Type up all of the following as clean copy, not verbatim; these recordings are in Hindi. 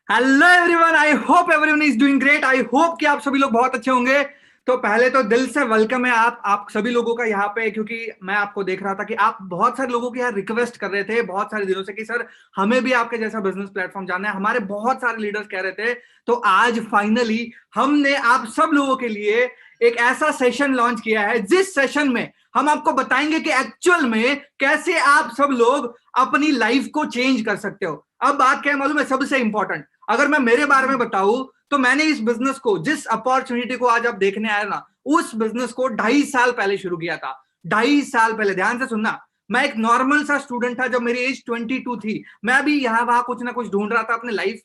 Hello everyone, I hope everyone is doing great. I hope कि आप सभी लोग बहुत अच्छे होंगे। तो पहले तो दिल से वेलकम है आप सभी लोगों का यहाँ पे, क्योंकि मैं आपको देख रहा था कि आप बहुत सारे लोगों की यहाँ रिक्वेस्ट कर रहे थे बहुत सारे दिनों से कि सर हमें भी आपके जैसा बिजनेस प्लेटफॉर्म जानना है। हमारे बहुत सारे लीडर्स कह रहे थे। तो आज फाइनली हमने आप सब लोगों के लिए एक ऐसा सेशन लॉन्च किया है जिस सेशन में हम आपको बताएंगे कि एक्चुअल में कैसे आप सब लोग अपनी लाइफ को चेंज कर सकते हो। अब बात क्या है मालूम है, सबसे इंपॉर्टेंट अगर मैं मेरे बारे में बताऊं तो मैंने इस बिजनेस को, जिस अपॉर्चुनिटी को आज आप देखने आए ना, उस बिजनेस को 2.5 साल पहले शुरू किया था। 2.5 साल पहले, ध्यान से सुनना। मैं एक नॉर्मल सा स्टूडेंट था जब मेरी एज 22 थी। मैं भी यहाँ वहां कुछ ना कुछ ढूंढ रहा था अपने लाइफ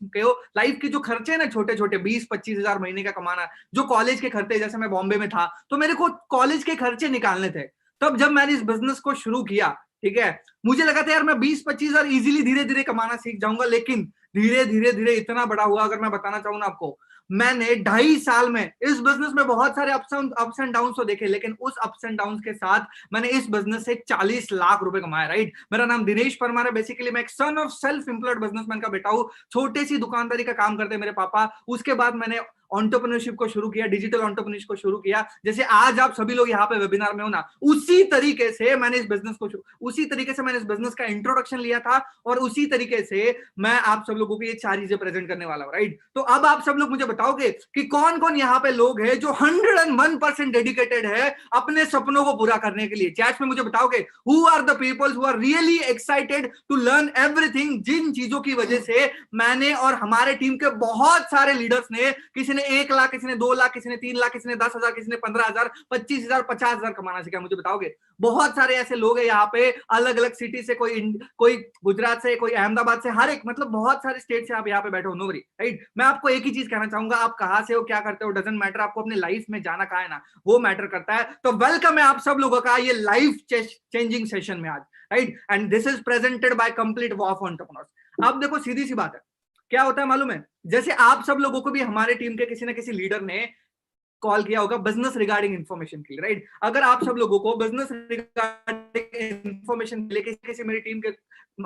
के जो खर्चे ना, छोटे छोटे 20-25 हजार महीने का कमाना, जो कॉलेज के खर्चे, जैसे मैं बॉम्बे में था तो मेरे को कॉलेज के खर्चे निकालने थे। तब जब मैंने इस बिजनेस को शुरू किया, ठीक है, मुझे लगा था यार मैं 20-25 हजार इजीली धीरे धीरे कमाना सीख जाऊंगा, लेकिन धीरे धीरे धीरे इतना बड़ा हुआ। अगर मैं बताना चाहूँ ना आपको, मैंने 2.5 साल में इस बिजनेस में बहुत सारे अप्स एंड डाउन तो देखे, लेकिन उस अप्स एंड डाउन के साथ मैंने इस बिजनेस से 40 लाख रुपए कमाए। राइट, मेरा नाम दिनेश परमार है। बेसिकली मैं एक son of self employed businessman का बेटा हूँ। छोटी सी दुकानदारी का काम करते मेरे पापा। उसके बाद मैंने एंटरप्रेन्योरशिप को शुरू किया, डिजिटल एंटरप्रेन्योरशिप को शुरू किया। जैसे आज आप सभी लोग यहाँ पे वेबिनार में हो ना, उसी तरीके से मैंने इस बिजनेस का इंट्रोडक्शन लिया था, और उसी तरीके से मैं आप सब लोगों को ये 4 चीजें प्रेजेंट करने वाला हूँ। राइट, तो अब आप सब लोग मुझे बताओगे कि कौन कौन यहाँ पे लोग हैं जो 101% डेडिकेटेड है अपने सपनों को पूरा करने के लिए। चैट में मुझे बताओगे who are the peoples who are really excited to learn everything, जिन चीजों की वजह से मैंने और हमारे टीम के बहुत सारे लीडर्स ने, किसी ने 1 लाख, किसी ने 2 लाख, किसी ने 3 लाख, किसी ने 10 हजार, किसी ने 15 हजार, 25 हजार, 50 हजार कमाना सीखा। मुझे बताओगे बहुत सारे ऐसे लोग हैं यहाँ पे, अलग अलग सिटी से, कोई गुजरात से, कोई अहमदाबाद से, हर एक, मतलब बहुत सारे स्टेट से आप यहाँ पे बैठे हो। No worry, right. मैं आपको एक ही चीज कहना चाहूंगा, आप कहाँ से हो, क्या करते हो, डजंट मैटर। आपको अपने लाइफ में जाना कहाँ है ना, वो मैटर करता है। तो वेलकम है आप सब लोगों का ये लाइफ चेंजिंग सेशन में आज। Right, and this is presented by complete wolf entrepreneurs. अब देखो सीधी सी बात है, क्या होता है मालूम है, जैसे आप सब लोगों को भी हमारे टीम के किसी ना किसी लीडर ने कॉल किया होगा बिजनेस रिगार्डिंग इंफॉर्मेशन के लिए। राइट, अगर आप सब लोगों को बिजनेस रिगार्डिंग इंफॉर्मेशन के लिए किसी किसी मेरी टीम के,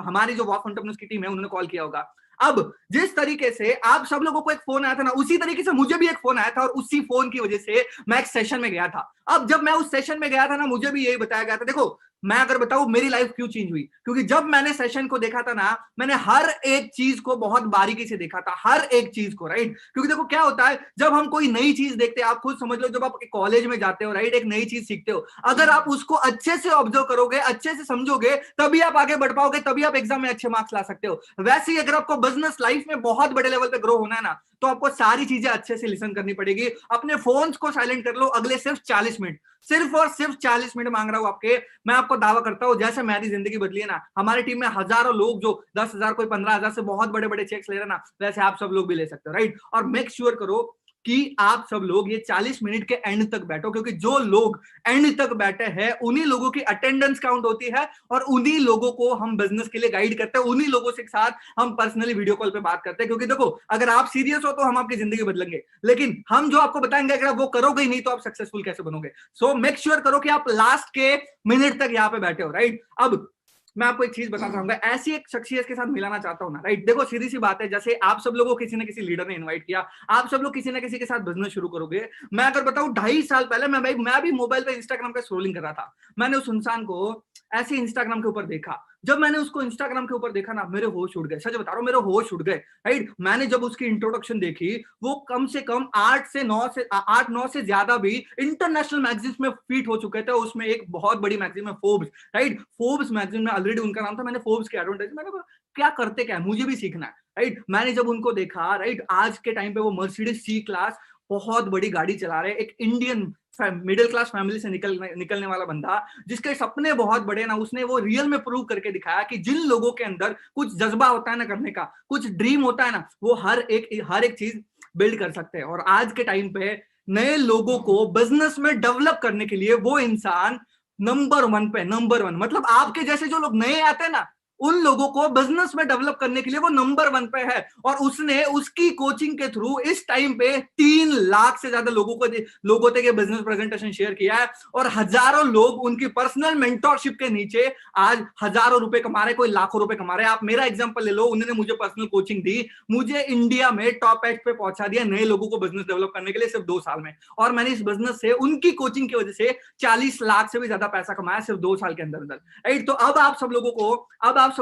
हमारी जो वॉफ एंटरप्रेन्योर्स की टीम है, उन्होंने कॉल किया होगा। अब जिस तरीके से आप सब लोगों को एक फोन आया था ना, उसी तरीके से मुझे भी एक फोन आया था, और उसी फोन की वजह से मैं एक सेशन में गया था। अब जब मैं उस सेशन में गया था ना, मुझे भी यही बताया गया था। देखो, मैं अगर बताऊं मेरी लाइफ क्यों चेंज हुई, क्योंकि जब मैंने सेशन को देखा था ना, मैंने हर एक चीज को बहुत बारीकी से देखा था, हर एक चीज को। राइट, क्योंकि देखो क्या होता है, जब हम कोई नई चीज देखते हैं, आप खुद समझ लो, जब आप कॉलेज में जाते हो, राइट, एक नई चीज सीखते हो, अगर आप उसको अच्छे से ऑब्जर्व करोगे, अच्छे से समझोगे, तभी आप आगे बढ़ पाओगे, तभी आप एग्जाम में अच्छे मार्क्स ला सकते हो। वैसे ही अगर आपको बिजनेस लाइफ में बहुत बड़े लेवल पे ग्रो होना है ना, तो आपको सारी चीजें अच्छे से लिसन करनी पड़ेगी। अपने फोन्स को साइलेंट कर लो अगले सिर्फ 40 मिनट, सिर्फ और सिर्फ 40 मिनट मांग रहा हूं आपके। मैं आपको दावा करता हूं, जैसे मेरी जिंदगी बदली है ना, हमारी टीम में हजारों लोग जो 10 हजार, कोई 15 हजार से बहुत बड़े बड़े चेक्स ले रहे हैं ना, वैसे आप सब लोग भी ले सकते हो। राइट, और मेक श्योर करो कि आप सब लोग ये 40 मिनट के एंड तक बैठो, क्योंकि जो लोग एंड तक बैठे हैं उन्हीं लोगों की अटेंडेंस काउंट होती है, और उन्हीं लोगों को हम बिजनेस के लिए गाइड करते हैं, उन्हीं लोगों के साथ हम पर्सनली वीडियो कॉल पे बात करते हैं। क्योंकि देखो, अगर आप सीरियस हो तो हम आपकी जिंदगी बदलेंगे, लेकिन हम जो आपको बताएंगे अगर आप वो करोगे ही नहीं तो आप सक्सेसफुल कैसे बनोगे। सो मेक श्योर करो कि आप लास्ट के मिनट तक यहाँ पे बैठे हो। राइट, अब मैं आपको एक चीज बताना चाहूंगा, ऐसी एक शख्सियत के साथ मिलाना चाहता हूं ना। राइट, देखो सीधी सी बात है, जैसे आप सब लोगों को किसी ना किसी लीडर ने इनवाइट किया, आप सब लोग किसी ना किसी के साथ बिजनेस शुरू करोगे। मैं अगर बताऊं 2.5 साल पहले मैं भी मोबाइल पे इंस्टाग्राम पे स्क्रोलिंग कर रहा था। मैंने उस इंसान को ऐसे इंस्टाग्राम के ऊपर देखा। जब मैंने उसको इंस्टाग्राम के ऊपर देखा ना, मेरे होश उड़ गए, सच बता रहा हूं, मेरे होश उड़ गए। राइट, मैंने जब उसकी इंट्रोडक्शन देखी, वो कम से कम 8 9 से ज्यादा भी इंटरनेशनल मैगजीन्स में फीट हो चुके थे। उसमें एक बहुत बड़ी मैगजीन है फोर्ब्स। राइट, फोर्ब्स मैगजीन में ऑलरेडी उनका नाम था। मैंने फोर्ब्स की एडवर्टाइज, मैंने कहा क्या करते क्या है, मुझे भी सीखना है। राइट, मैंने जब उनको देखा, राइट, आज के टाइम पे वो मर्सिडीज सी क्लास बहुत बड़ी गाड़ी चला रहे, एक इंडियन मिडिल क्लास फैमिली से निकलने वाला बंदा, जिसके सपने बहुत बड़े ना, उसने वो रियल में प्रूव करके दिखाया कि जिन लोगों के अंदर कुछ जज्बा होता है ना करने का, कुछ ड्रीम होता है ना, वो हर एक चीज बिल्ड कर सकते हैं। और आज के टाइम पे नए लोगों को बिजनेस में डेवलप करने के लिए वो इंसान नंबर 1 पे, नंबर 1, मतलब आपके जैसे जो लोग नए आते हैं ना, उन लोगों को बिजनेस में डेवलप करने के लिए वो नंबर 1 पे है। और उसने उसकी कोचिंग के थ्रू इस टाइम पे 3 लाख से ज्यादा लोगों तक ये बिजनेस प्रेजेंटेशन शेयर किया है, और हजारों लोग उनकी पर्सनल मेंटरशिप के नीचे आज हजारों रुपए कमा रहे, कोई लाखों रुपए कमा रहे। आप मेरा एग्जांपल ले लो, उन्होंने मुझे पर्सनल कोचिंग दी, मुझे इंडिया में टॉप 8 पे पहुंचा दिया नए लोगों को बिजनेस डेवलप करने के लिए सिर्फ 2 साल में। और मैंने इस बिजनेस से, उनकी कोचिंग की वजह से 40 लाख से भी ज्यादा पैसा कमाया सिर्फ 2 साल के अंदर अंदर, राइट। तो अब आप सब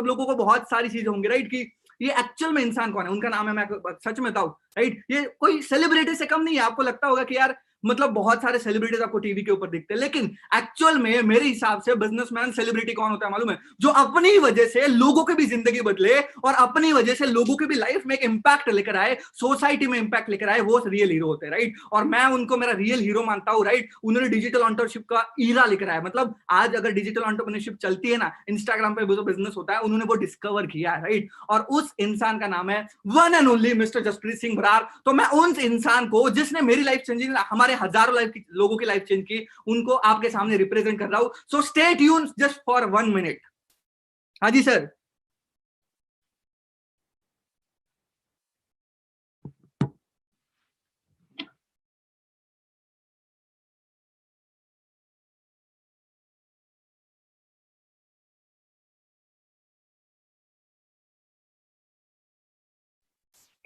लोगों को बहुत सारी चीजें होंगी, राइट, कि ये एक्चुअल में इंसान कौन है, उनका नाम है, मैं सच में बताऊं, राइट, ये कोई सेलिब्रिटी से कम नहीं है। आपको लगता होगा कि यार मतलब बहुत सारे सेलिब्रिटीज आपको टीवी के ऊपर दिखते हैं, लेकिन एक्चुअल में मेरे हिसाब से बिजनेसमैन सेलिब्रिटी कौन होता है मालूम है? जो अपनी वजह से लोगों की भी जिंदगी बदले और अपनी वजह से लोगों की भी लाइफ में एक इंपैक्ट लेकर आए, सोसाइटी में इंपैक्ट लेकर आए, वो रियल हीरो होते हैं, राइट। और मैं उनको मेरा रियल हीरो मानता हूं, राइट। उन्होंने डिजिटल एंटरप्रेन्योरशिप का ईरा लेकर आया, मतलब आज अगर डिजिटल एंटरप्रेन्योरशिप चलती है ना, इंस्टाग्राम पे जो बिजनेस होता है, उन्होंने वो डिस्कवर किया है, राइट। और उस इंसान का नाम है one and only mister Jaspreet Singh Brar. तो मैं उन इंसान को जिसने मेरी लाइफ चेंजिंग, हमारे हजारों लोगों की लाइफ चेंज की, उनको आपके सामने रिप्रेजेंट कर रहा हूं। So stay tuned just for 1 minute. हाँ जी sir.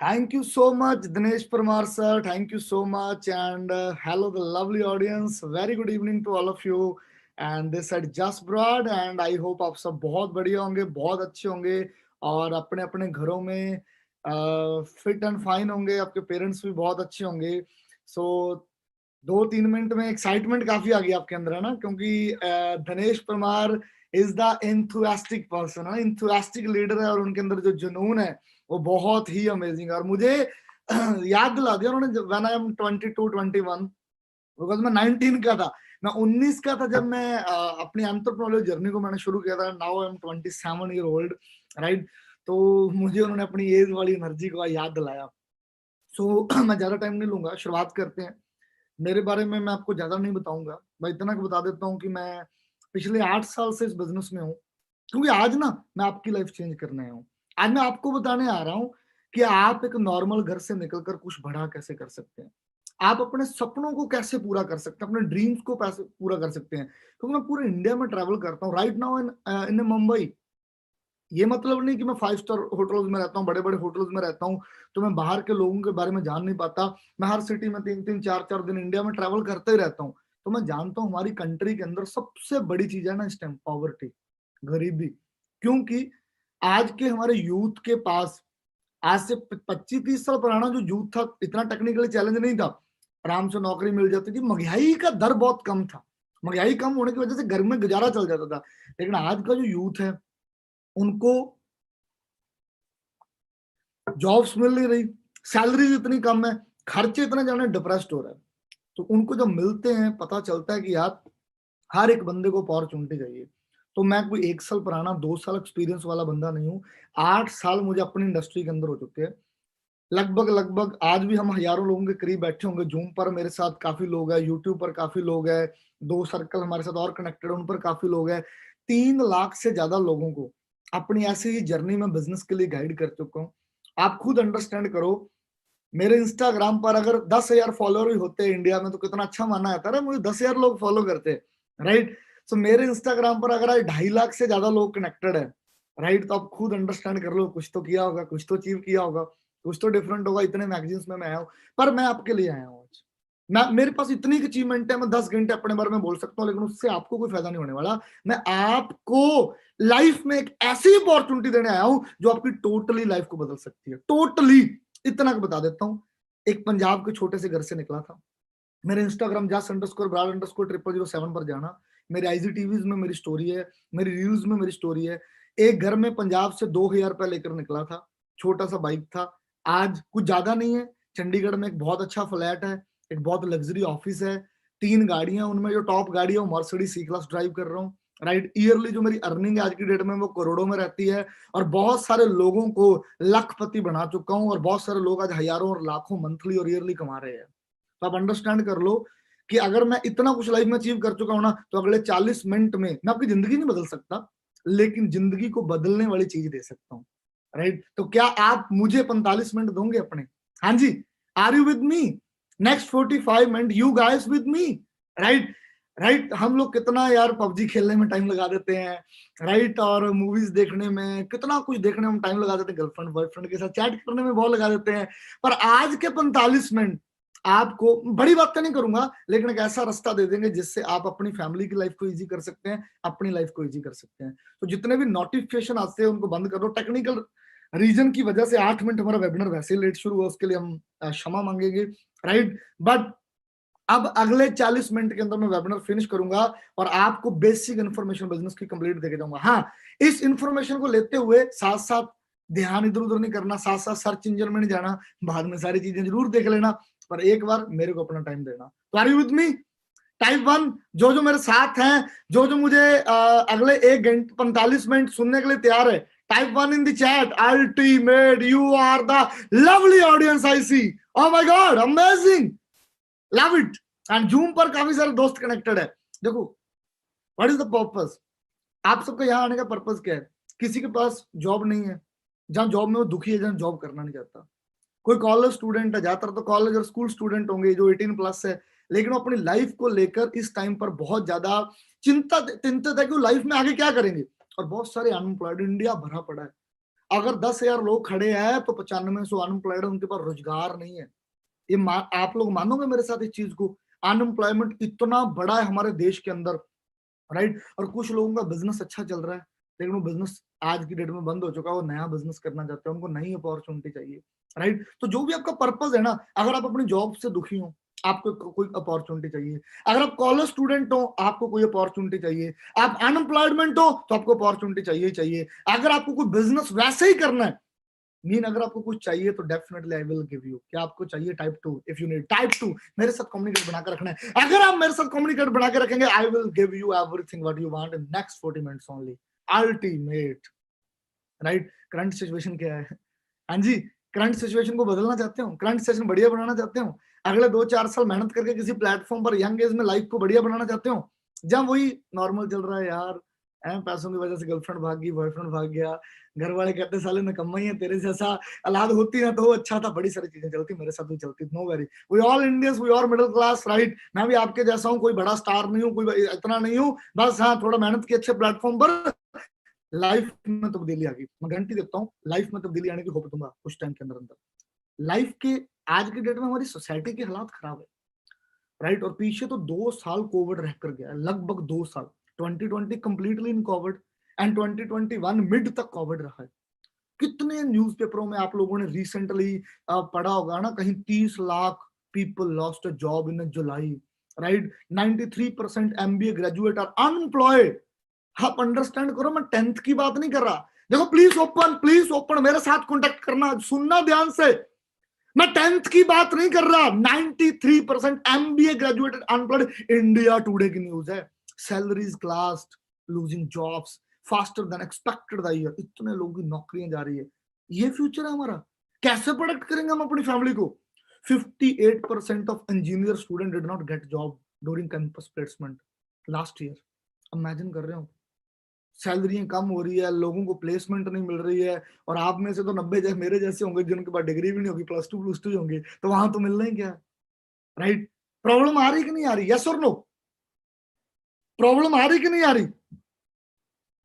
Thank you so much, Dinesh Parmar sir. Thank you so much. And hello, the lovely audience. Very good evening to all of you. And this is Just Broad. And I hope आप सब बहुत बढ़िया होंगे, बहुत अच्छे होंगे और अपने अपने घरों में फिट एंड फाइन होंगे। आपके पेरेंट्स भी बहुत अच्छे होंगे। सो 2-3 मिनट में एक्साइटमेंट काफी आ गई आपके अंदर, है ना? क्योंकि Dinesh Parmar is the enthusiastic person, है, इंथुआस्टिक लीडर है और उनके अंदर जो जुनून है वो बहुत ही अमेजिंग है। और मुझे याद दिला दिया उन्होंने, व्हेन आई एम 22-21, बिकॉज मैं 19 का था, मैं 19 का था जब मैं अपनी एंटरप्रेन्योरियल जर्नी को मैंने शुरू किया था। Now I am 27 year old, right. तो मुझे उन्होंने अपनी एज वाली एनर्जी को याद दिलाया। सो मैं ज्यादा टाइम नहीं लूंगा, शुरुआत करते हैं। मेरे बारे में मैं आपको ज्यादा नहीं बताऊंगा, मैं इतना बता देता हूँ कि मैं पिछले 8 साल से इस बिजनेस में हूँ। क्योंकि आज ना मैं आपकी लाइफ चेंज करने आया हूँ। आज मैं आपको बताने आ रहा हूँ कि आप एक नॉर्मल घर से निकलकर कुछ बड़ा कैसे कर सकते हैं, आप अपने सपनों को कैसे पूरा कर सकते हैं, अपने ड्रीम्स को कैसे पूरा कर सकते हैं। क्योंकि मैं पूरे इंडिया में ट्रैवल करता हूँ राइट नाउ इन मुंबई। ये मतलब नहीं कि मैं 5 स्टार होटल्स में रहता हूँ, बड़े बड़े होटल्स में रहता हूँ तो मैं बाहर के लोगों के बारे में जान नहीं पाता। मैं हर सिटी में 3-3 4-4 दिन इंडिया में ट्रैवल करते ही रहता हूँ। तो मैं जानता हूँ हमारी कंट्री के अंदर सबसे बड़ी चीज है ना इस टाइम पॉवर्टी, गरीबी। क्योंकि आज के हमारे यूथ के पास, आज से 25-30 साल पुराना जो यूथ था, इतना टेक्निकली चैलेंज नहीं था, आराम से नौकरी मिल जाती थी, महंगाई का दर बहुत कम था, महंगाई कम होने की वजह से घर में गुजारा चल जाता था। लेकिन आज का जो यूथ है उनको जॉब्स मिल नहीं रही, सैलरीज इतनी कम है, खर्चे इतने ज्यादा, डिप्रेस्ड हो रहा है। तो उनको जब मिलते हैं पता चलता है कि यार हर एक बंदे को अपॉर्चुनिटी चाहिए। तो मैं कोई 1 साल पुराना 2 साल एक्सपीरियंस वाला बंदा नहीं हूँ, 8 साल मुझे अपनी इंडस्ट्री के अंदर हो चुके हैं। लगभग लगभग आज भी हम हजारों लोगों के करीब बैठे होंगे। जूम पर मेरे साथ काफी लोग हैं, यूट्यूब पर काफी लोग हैं, 2 सर्कल हमारे साथ और कनेक्टेड है, उन पर काफी लोग हैं। 3 लाख से ज्यादा लोगों को अपनी ऐसी ही जर्नी में बिजनेस के लिए गाइड कर चुका हूँ। आप खुद अंडरस्टैंड करो, मेरे इंस्टाग्राम पर अगर 10,000 फॉलोअर भी होते हैं इंडिया में तो कितना अच्छा माना जाता है, मुझे 10,000 लोग फॉलो करते हैं, राइट। सो मेरे इंस्टाग्राम पर अगर आज 2.5 लाख से ज्यादा लोग कनेक्टेड है, राइट, तो आप खुद अंडरस्टैंड कर लो कुछ तो किया होगा, कुछ तो अचीव किया होगा, कुछ तो डिफरेंट होगा। इतने मैगजीन्स में मैं आया हूँ, पर मैं आपके लिए आया हूँ आज। मैं, मेरे पास इतनी अचीवमेंट है, मैं 10 घंटे अपने बारे में बोल सकता हूँ, लेकिन उससे आपको कोई फायदा नहीं होने वाला। मैं आपको लाइफ में एक ऐसी अपॉर्चुनिटी देने आया हूँ जो आपकी टोटली लाइफ को बदल सकती है, टोटली। इतना बता देता हूँ, एक पंजाब के छोटे से घर से निकला था। मेरे इंस्टाग्राम @Brad_0007 पर जाना, मेरे IGTVs में मेरी स्टोरी है, मेरी रील्स में मेरी स्टोरी है। एक घर में पंजाब से 2,000 रुपया लेकर निकला था, छोटा सा बाइक था, आज कुछ ज्यादा नहीं है। चंडीगढ़ में एक बहुत अच्छा फ्लैट है, एक बहुत लग्जरी ऑफिस है, 3 गाड़ियां, उनमें जो टॉप गाड़ी है वो मर्सिडीज C-क्लास ड्राइव कर रहा हूँ, राइट। ईयरली जो मेरी अर्निंग है आज की डेट में वो करोड़ों में रहती है, और बहुत सारे लोगों को लखपति बना चुका हूँ, और बहुत सारे लोग आज हजारों और लाखों मंथली और ईयरली कमा रहे हैं। तो आप अंडरस्टैंड कर लो कि अगर मैं इतना कुछ लाइफ में अचीव कर चुका हूं ना, तो अगले 40 मिनट में मैं आपकी जिंदगी नहीं बदल सकता, लेकिन जिंदगी को बदलने वाली चीज दे सकता हूँ, राइट? तो क्या आप मुझे 45 मिनट दोगे अपने? हाँ जी, are you with me? Next 45 minute you guys with me, right? Right, हम लोग कितना यार पबजी खेलने में टाइम लगा देते हैं, राइट, और मूवीज देखने में, कितना कुछ देखने में टाइम लगा देते हैं, गर्लफ्रेंड बॉयफ्रेंड के साथ चैट करने में बहुत लगा देते हैं। पर आज के 45 मिनट आपको, बड़ी बात तो नहीं करूंगा, लेकिन एक ऐसा रास्ता दे देंगे जिससे आप अपनी फैमिली की लाइफ को इजी कर सकते हैं, अपनी लाइफ को इजी कर सकते हैं। तो जितने भी नोटिफिकेशन आते हैं उनको बंद कर दो। टेक्निकल रीजन की वजह से 8 मिनट हमारा वेबिनार वैसे ही लेट शुरू हुआ, उसके लिए हम क्षमा मांगेंगे, राइट? बट अब अगले 40 मिनट के अंदर मैं वेबिनार फिनिश करूंगा और आपको बेसिक इन्फॉर्मेशन बिजनेस की कंप्लीट देके जाऊंगा। हाँ, इस इन्फॉर्मेशन को लेते हुए साथ साथ ध्यान इधर उधर नहीं करना, साथ साथ सर्च इंजन में नहीं जाना, बाद में सारी चीजें जरूर देख लेना, पर एक बार मेरे को अपना टाइम देना। तो are you with me? Type 1 जो जो मेरे साथ हैं, जो जो मुझे अगले 1 घंटे 45 मिनट सुनने के लिए तैयार है, type 1 in the chat. Ultimate, you are the lovely audience I see. Oh my god, amazing, love it. And Zoom पर काफी सारे दोस्त कनेक्टेड है। देखो, व्हाट इज द पर्पस? आप सबका यहाँ आने का पर्पस क्या है? किसी के पास जॉब नहीं है, जहां जॉब में वो दुखी है, जहां जॉब करना नहीं चाहता। कोई कॉलेज स्टूडेंट है, ज्यादातर तो कॉलेज और स्कूल स्टूडेंट होंगे जो 18 प्लस है, लेकिन वो अपनी लाइफ को लेकर इस टाइम पर बहुत ज्यादा चिंतित है कि वो लाइफ में आगे क्या करेंगे। और बहुत सारे अनएम्प्लॉयड, इंडिया भरा पड़ा है। अगर 10,000 लोग खड़े हैं तो 9500 अनएम्प्लॉयड है, उनके पास रोजगार नहीं है। ये आप लोग मानोगे मेरे साथ इस चीज को? अनएम्प्लॉयमेंट इतना बड़ा है हमारे देश के अंदर, राइट? और कुछ लोगों का बिजनेस अच्छा चल रहा है, लेकिन वो बिजनेस आज की डेट में बंद हो चुका है, वो नया बिजनेस करना चाहते हैं, उनको नई अपॉर्चुनिटी चाहिए, राइट? तो जो भी आपका पर्पस है ना, अगर आप अपनी जॉब से दुखी हो, आपको कोई अपॉर्चुनिटी चाहिए। अगर आप कॉलेज स्टूडेंट हो, आपको कोई अपॉर्चुनिटी चाहिए। आप अनएम्प्लॉयमेंट हो तो आपको अपॉर्चुनिटी चाहिए। अगर आपको कोई बिजनेस वैसे ही करना है, अगर आपको कुछ चाहिए तो definitely I will give you. क्या आपको चाहिए? Type 2। If you need type 2, मेरे साथ कम्युनिकेट बनाकर रखना है। अगर आप मेरे साथ कम्युनिकेट बनाकर रखेंगे, I will give you everything what you want in next 40 minutes only. Ultimate, right? Current situation क्या है? हाँ जी, करंट सिचुएशन को बदलना चाहते हो, करंट सिचुएशन बढ़िया बनाना चाहते हो, अगले 2-4 साल मेहनत करके किसी प्लेटफॉर्म पर यंग एज में लाइफ को बढ़िया बनाना चाहते हो, जहां वही नॉर्मल चल रहा है यार, पैसों की वजह से गर्लफ्रेंड भाग गई, बॉयफ्रेंड भाग गया, घर वाले कहते साले नकम्मा ही है, तेरे जैसा औलाद होती ना तो वो अच्छा था, बड़ी सारी चीजें चलती, मेरे साथ भी चलती। No worry, we all Indians, we are middle class, right? मैं भी आपके जैसा हूँ, कोई बड़ा स्टार नहीं हूँ, कोई इतना नहीं हूँ, बस हाँ थोड़ा मेहनत की अच्छे प्लेटफॉर्म पर लाइफ में तब्दीली आ गई। मैं गारंटी देता हूँ लाइफ में तब्दीली आने की होप दूंगा कुछ टाइम के अंदर अंदर। लाइफ के आज के डेट में हमारी सोसाइटी के हालात खराब है, राइट? और पीछे तो 2 साल कोविड रह कर गया, लगभग 2 साल। 2020 completely in Covid and 2021 mid तक कोविड रहा है। कितने न्यूज़पेपरों में आप लोगों ने रिसेंटली पढ़ा होगा ना, कहीं 30 lakh people lost a job in July, right? 93% MBA graduate are unemployed. आप अंडरस्टैंड करो, मैं 10th की बात नहीं कर रहा। देखो, प्लीज ओपन मेरे साथ कांटेक्ट करना, सुनना ध्यान से। मैं 10th की बात नहीं कर रहा। 93% MBA graduated unemployed, India today की न्यूज है। Salaries classed, losing jobs faster than expected the year. इतने लोगों की नौकरियां जा रही है। ये फ्यूचर है हमारा। कैसे प्रोटेक्ट करेंगे हम अपनी फैमिली को? 58% of engineer student did not get job during campus placement last year. Imagine कर रहे हो, सैलरियां कम हो रही है, लोगों को प्लेसमेंट नहीं मिल रही है, और आप में से तो 90 मेरे जैसे होंगे जिनके पास डिग्री भी नहीं होगी, +2 ही होंगे, तो वहां तो मिलना ही क्या, राइट? प्रॉब्लम आ रही कि नहीं आ रही? यस और नो? प्रॉब्लम आ रही कि नहीं आ रही?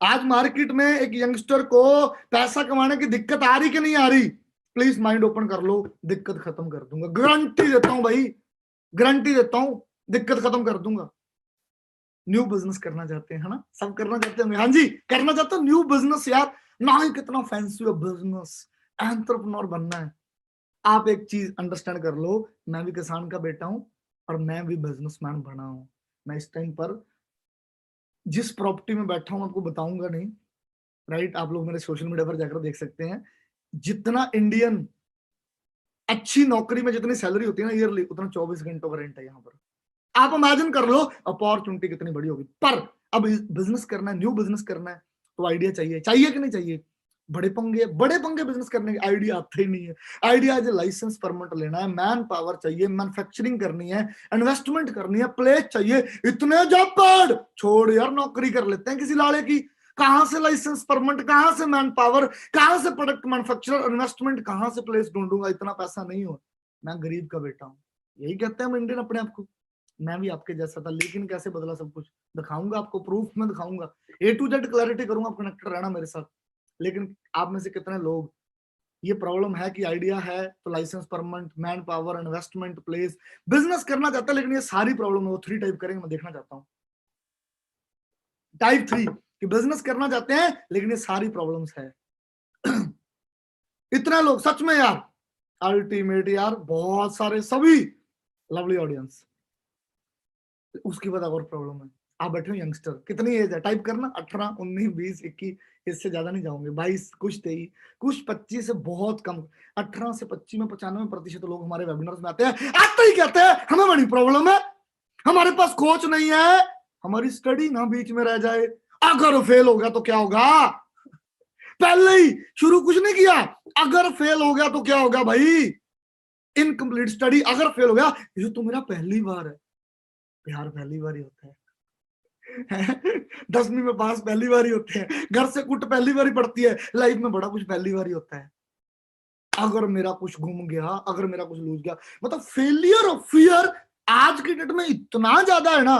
आज मार्केट में एक यंगस्टर को पैसा कमाने की दिक्कत आ रही कि नहीं आ रही? प्लीज माइंड ओपन कर लो, दिक्कत खत्म कर दूंगा, गारंटी देता हूं भाई, गारंटी देता हूं, दिक्कत खत्म कर दूंगा। न्यू बिजनेस करना चाहते हैं ना, सब करना चाहते होंगे। हाँ जी, करना चाहते हो न्यू बिजनेस यार, ना ही कितना फैंसी बिजनेस, एंटरप्रेन्योर बनना है। आप एक चीज अंडरस्टैंड कर लो, मैं भी किसान का बेटा हूं और मैं भी बिजनेसमैन बना हूं। मैं इस टाइम पर जिस प्रॉपर्टी में बैठा हूं आपको बताऊंगा नहीं, राइट? आप लोग मेरे सोशल मीडिया पर जाकर देख सकते हैं। जितना इंडियन अच्छी नौकरी में जितनी सैलरी होती है ना ईयरली, उतना 24 घंटों का रेंट है यहाँ पर। आप इमेजिन कर लो अपॉर्चुनिटी कितनी बड़ी होगी। पर अब बिजनेस करना है, न्यू बिजनेस करना है, तो आइडिया चाहिए कि नहीं चाहिए? बड़े पंगे बिजनेस करने के आइडिया आते ही नहीं है। आइडिया है लाइसेंस परमिट लेना है, मैन पावर चाहिए, मैन्युफैक्चरिंग करनी है, इन्वेस्टमेंट करनी है, प्लेस चाहिए, इतने जॉब छोड़ यार, नौकरी कर लेते हैं किसी लाड़े की। कहां से लाइसेंस परमिट, कहां से मैन पावर, कहां से प्रोडक्ट मैन्युफैक्चरर, इन्वेस्टमेंट कहां से प्लेस ढूंढूंगा, इतना पैसा नहीं हो, मैं गरीब का बेटा हूं। यही कहते हैं हम इंडियन अपने आप को। मैं भी आपके जैसा था, लेकिन कैसे बदला सब कुछ दिखाऊंगा आपको, प्रूफ में दिखाऊंगा, A to Z क्लैरिटी करूंगा, आप कनेक्टेड रहना मेरे साथ। लेकिन आप में से कितने लोग, ये प्रॉब्लम है कि आइडिया है तो licence permit, manpower, investment, place, business करना चाहता है, लेकिन ये सारी प्रॉब्लम है। वो 3 टाइप करेंगे, मैं देखना चाहता हूँ। टाइप 3 कि बिजनेस करना चाहते हैं लेकिन ये सारी प्रॉब्लम्स है। इतने लोग सच में यार, अल्टीमेट यार, बहुत सारे, सभी लवली ऑडियंस। उसके बाद और प्रॉब्लम है, आप बैठे हो यंगस्टर, कितनी एज है, टाइप करना, 18, 19, 20, 21, इससे ज्यादा नहीं जाऊंगे, 22, कुछ 23, कुछ 25 से बहुत कम। 18 से 25 में 95% लोग हमारे वेबिनार्स में आते हैं, आते ही कहते हैं हमें बड़ी प्रॉब्लम है, हमारे पास कोच नहीं है, हमारी स्टडी ना बीच में रह जाए, अगर फेल हो गया तो क्या होगा। पहले ही शुरू कुछ नहीं किया, अगर फेल हो गया तो क्या होगा भाई, इनकम्प्लीट स्टडी, अगर फेल हो गया, ये तो मेरा पहली बार है। प्यार पहली बार ही होता है। 10वीं में पास पहली बार ही होते हैं, घर से कुट पहली बार ही पड़ती है, लाइफ में बड़ा कुछ पहली बार ही होता है। अगर मेरा कुछ घूम गया, अगर मेरा कुछ लूज गया, मतलब फेलियर ऑफ फियर आज की डेट में इतना ज्यादा है ना,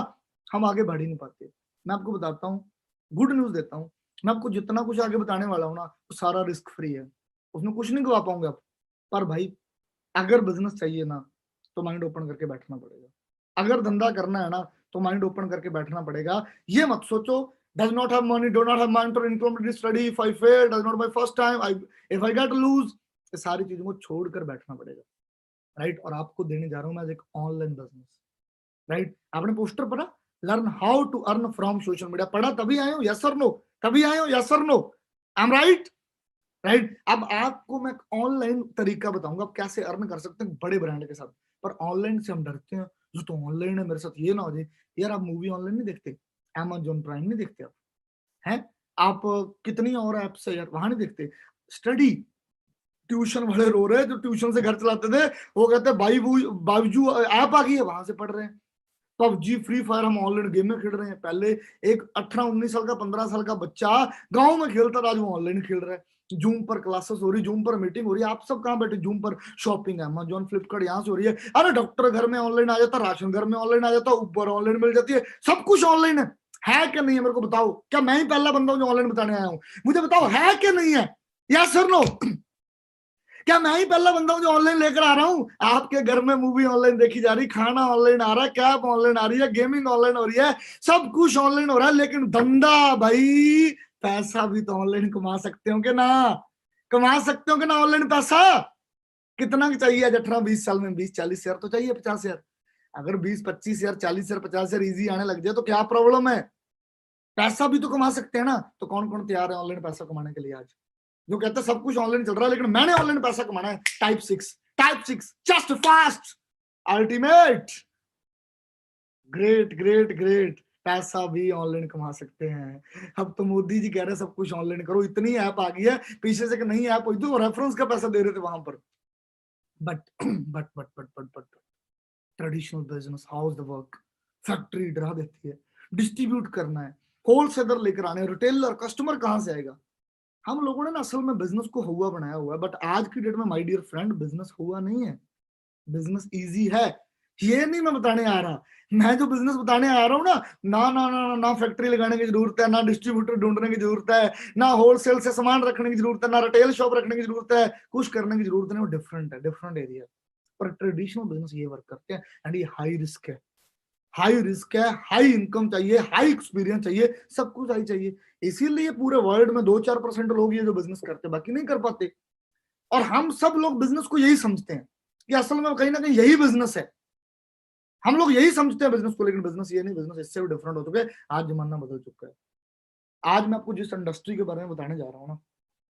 हम आगे बढ़ ही नहीं पाते। मैं आपको बताता हूँ, गुड न्यूज देता हूँ, मैं आपको जितना कुछ आगे बताने वाला हूँ ना, वो सारा रिस्क फ्री है, उसमें कुछ नहीं गवा पाऊंगे आप। पर भाई अगर बिजनेस चाहिए ना तो माइंड ओपन करके बैठना पड़ेगा, अगर धंधा करना है ना तो माइंड ओपन करके बैठना पड़ेगा। ये मत सोचो does not have money, do not have mind for income to study, if I fail, does not my first time, if I get lose, ये सारी चीजों को छोड़कर बैठना पड़ेगा, राइट। और आपको देने जा रहा हूं मैं आज एक ऑनलाइन बिजनेस, राइट। आपने पोस्टर पढ़ा, learn how to earn from social media, पढ़ा तभी आए हो, यस और नो, तभी आए हो, यस और no, I am right, right. अब आपको मैं ऑनलाइन तरीका बताऊंगा आप कैसे अर्न कर सकते हैं बड़े ब्रांड के साथ। पर ऑनलाइन से हम डरते हैं, जो तो ऑनलाइन है मेरे साथ ये ना हो जाए। यार आप मूवी ऑनलाइन नहीं देखते, Amazon प्राइम नहीं देखते आप, हैं आप कितनी और ऐप्स है यार, वहां नहीं देखते। स्टडी, ट्यूशन वाले रो रहे हैं जो ट्यूशन से घर चलाते थे, वो कहते हैं बाईजू ऐप आ गई है, वहां से पढ़ रहे हैं। पबजी, फ्री फायर, हम ऑनलाइन गेम में खेल रहे हैं। पहले एक 18-19 साल का, 15 साल का बच्चा गांव में खेलता था, आज वो ऑनलाइन खेल रहा है। जूम पर क्लासेस हो रही, जूम पर मीटिंग हो रही है, आप सब कहाँ बैठे, जूम पर शॉपिंग, Amazon, फ्लिपकार्ट यहाँ से हो रही है। अरे डॉक्टर घर में ऑनलाइन आ जाता, राशन घर में ऑनलाइन आ जाता, ऊपर ऑनलाइन मिल जाती है, सब कुछ ऑनलाइन है क्या नहीं है, मेरे को बताओ। क्या मैं ही पहला बंदा हूँ जो ऑनलाइन बताने आया हूँ, मुझे बताओ है क्या नहीं है, या सर नो। क्या मैं ही पहला बंदा हूं जो ऑनलाइन लेकर आ रहा हूं, आपके घर में मूवी ऑनलाइन देखी जा रही, खाना ऑनलाइन आ रहा है, कैब ऑनलाइन आ रही है, गेमिंग ऑनलाइन हो रही है, सब कुछ ऑनलाइन हो रहा है। लेकिन धंधा भाई, पैसा भी तो ऑनलाइन कमा सकते हो कि ना, कमा सकते हो कि ना ऑनलाइन पैसा। कितना चाहिए आज 18-20 साल में, 20-40 हजार तो चाहिए, 50 हजार। अगर 20-25 हजार, 40 हजार, 50 हजार इजी आने लग जाए तो क्या प्रॉब्लम है, पैसा भी तो कमा सकते हैं ना। तो कौन कौन तैयार है ऑनलाइन पैसा कमाने के लिए आज, जो कहता है सब कुछ ऑनलाइन चल रहा है लेकिन मैंने ऑनलाइन पैसा कमाना है। Type 6 just fast ultimate, great great great, पैसा भी ऑनलाइन कमा सकते हैं। अब तो मोदी जी कह रहे हैं सब कुछ ऑनलाइन करो, इतनी ऐप आ गई है, पीछे से कि नहीं ऐप हुई तो रेफरेंस का पैसा दे रहे थे वहां पर। But but but but but but traditional business, house the work, factory डरा देती है, डिस्ट्रीब्यूट करना है, होलसेलर लेकर आने, रिटेलर, कस्टमर कहां से आएगा। हम लोगों ने ना असल में बिजनेस को हुआ बनाया हुआ है, बट आज की डेट में माय डियर फ्रेंड बिजनेस हुआ नहीं है, बिजनेस इजी है। ये नहीं मैं बताने आ रहा, मैं जो बिजनेस बताने आ रहा हूँ ना, ना ना ना ना, ना फैक्ट्री लगाने की जरूरत है, ना डिस्ट्रीब्यूटर ढूंढने की जरूरत है, ना होलसेल से सामान रखने की जरूरत है, ना रिटेल शॉप रखने की जरूरत है, कुछ करने की जरूरत नहीं, वो डिफरेंट है, डिफरेंट एरिया। पर ट्रेडिशनल बिजनेस ये वर्क करते हैं एंड ये हाई रिस्क है, हाई रिस्क है, हाई इनकम चाहिए, हाई एक्सपीरियंस चाहिए, सब कुछ हाई चाहिए। इसीलिए पूरे वर्ल्ड में 2-4% लोग ये जो बिजनेस करते हैं, बाकी नहीं कर पाते। और हम सब लोग बिजनेस को यही समझते हैं कि असल में कहीं ना कहीं यही बिजनेस है, हम लोग यही समझते हैं बिजनेस को, लेकिन बिजनेस ये नहीं, बिजनेस इससे भी डिफरेंट हो चुके हैं। आज जमाना बदल चुका है। आज मैं आपको जिस इंडस्ट्री के बारे में बताने जा रहा हूँ ना,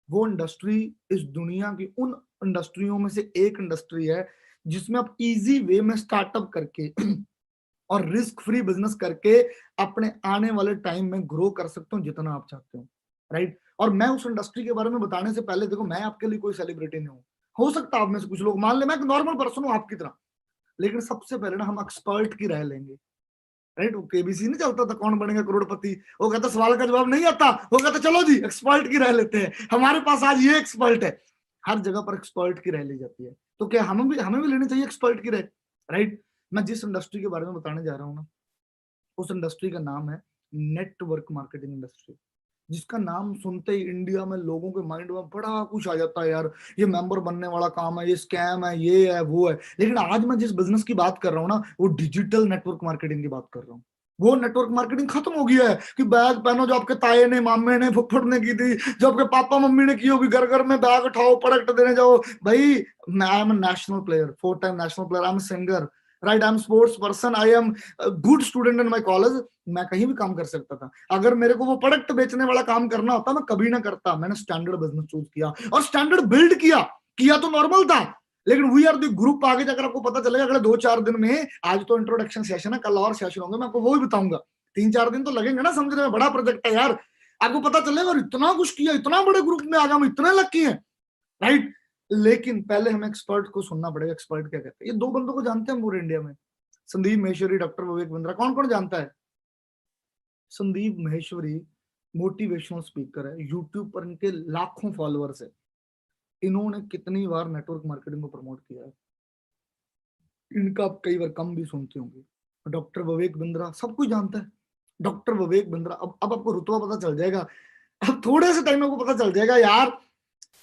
वो इंडस्ट्री इस दुनिया की उन इंडस्ट्रियों में से एक इंडस्ट्री है जिसमें आप इजी वे में स्टार्टअप करके और रिस्क फ्री बिजनेस करके अपने आने वाले टाइम में ग्रो कर सकते हो जितना आप चाहते हो, राइट। और मैं उस इंडस्ट्री के बारे में बताने से पहले, देखो मैं आपके लिए कोई सेलिब्रिटी नहीं हूँ, हो सकता है आप में से कुछ लोग मान ले मैं एक नॉर्मल पर्सन हूँ आपकी तरह, लेकिन सबसे पहले ना हम एक्सपर्ट की राय लेंगे। राइट। वो केबीसी नहीं चलता था कौन बनेगा करोड़पति, वो कहता सवाल का जवाब नहीं आता, वो कहता चलो जी एक्सपर्ट की रह लेते हैं, हमारे पास आज ये एक्सपर्ट है। हर जगह पर एक्सपर्ट की रह ली जाती है, तो क्या हमें भी लेनी चाहिए एक्सपर्ट की रह, राइट। मैं जिस इंडस्ट्री के बारे में बताने जा रहा हूँ ना, उस इंडस्ट्री का नाम है नेटवर्क मार्केटिंग इंडस्ट्री, जिसका नाम सुनते ही इंडिया में लोगों के माइंड में बड़ा कुछ आ जाता है, यार ये मेंबर बनने वाला काम है, ये स्कैम है, ये है वो है। लेकिन आज मैं जिस बिजनेस की बात कर रहा हूँ ना, वो डिजिटल नेटवर्क मार्केटिंग की बात कर रहा हूँ। वो नेटवर्क मार्केटिंग खत्म हो गया है कि बैग पहनो जो आपके ताए ने, मामे ने, फुफ्फड़ ने की थी, जो आपके पापा मम्मी ने की होगी, घर घर में बैग उठाओ, प्रोडक्ट देने जाओ। भाई I am national player, 4 time national player, I am singer, right, I am sports person, I am good student in my college. मैं कहीं भी काम कर सकता था। अगर मेरे को वो प्रोडक्ट बेचने वाला काम करना होता मैं कभी ना करता। मैंने स्टैंडर्ड बिजनेस चूज किया और स्टैंडर्ड बिल्ड किया तो नॉर्मल था, लेकिन वी आर द ग्रुप। आगे जाकर आपको पता चलेगा अगले 2-4 दिन में। आज तो इंट्रोडक्शन सेशन है, कल और सेशन होंगे, मैं आपको वो भी बताऊंगा। 3-4 दिन तो लगेंगे ना समझने में, बड़ा प्रोजेक्ट है यार। आपको पता चलेगा और इतना कुछ किया, इतना बड़े ग्रुप में आ गया, हम इतने लकी हैं, राइट। लेकिन पहले हमें एक्सपर्ट को सुनना पड़ेगा, एक्सपर्ट क्या कहते हैं। ये 2 बंदों को जानते हैं पूरे इंडिया में, संदीप माहेश्वरी, डॉक्टर विवेक बिंद्रा। कौन कौन जानता है? संदीप माहेश्वरी मोटिवेशनल स्पीकर है, यूट्यूब पर इनके लाखों फॉलोअर्स है। इन्होंने कितनी बार नेटवर्क मार्केटिंग को प्रमोट किया है, इनका आप कई बार कम भी सुनते होंगे। डॉक्टर विवेक बिंद्रा सब कुछ जानता है। डॉक्टर विवेक बिंद्रा, अब आपको रुतबा पता चल जाएगा। अब थोड़े से टाइम में आपको पता चल जाएगा यार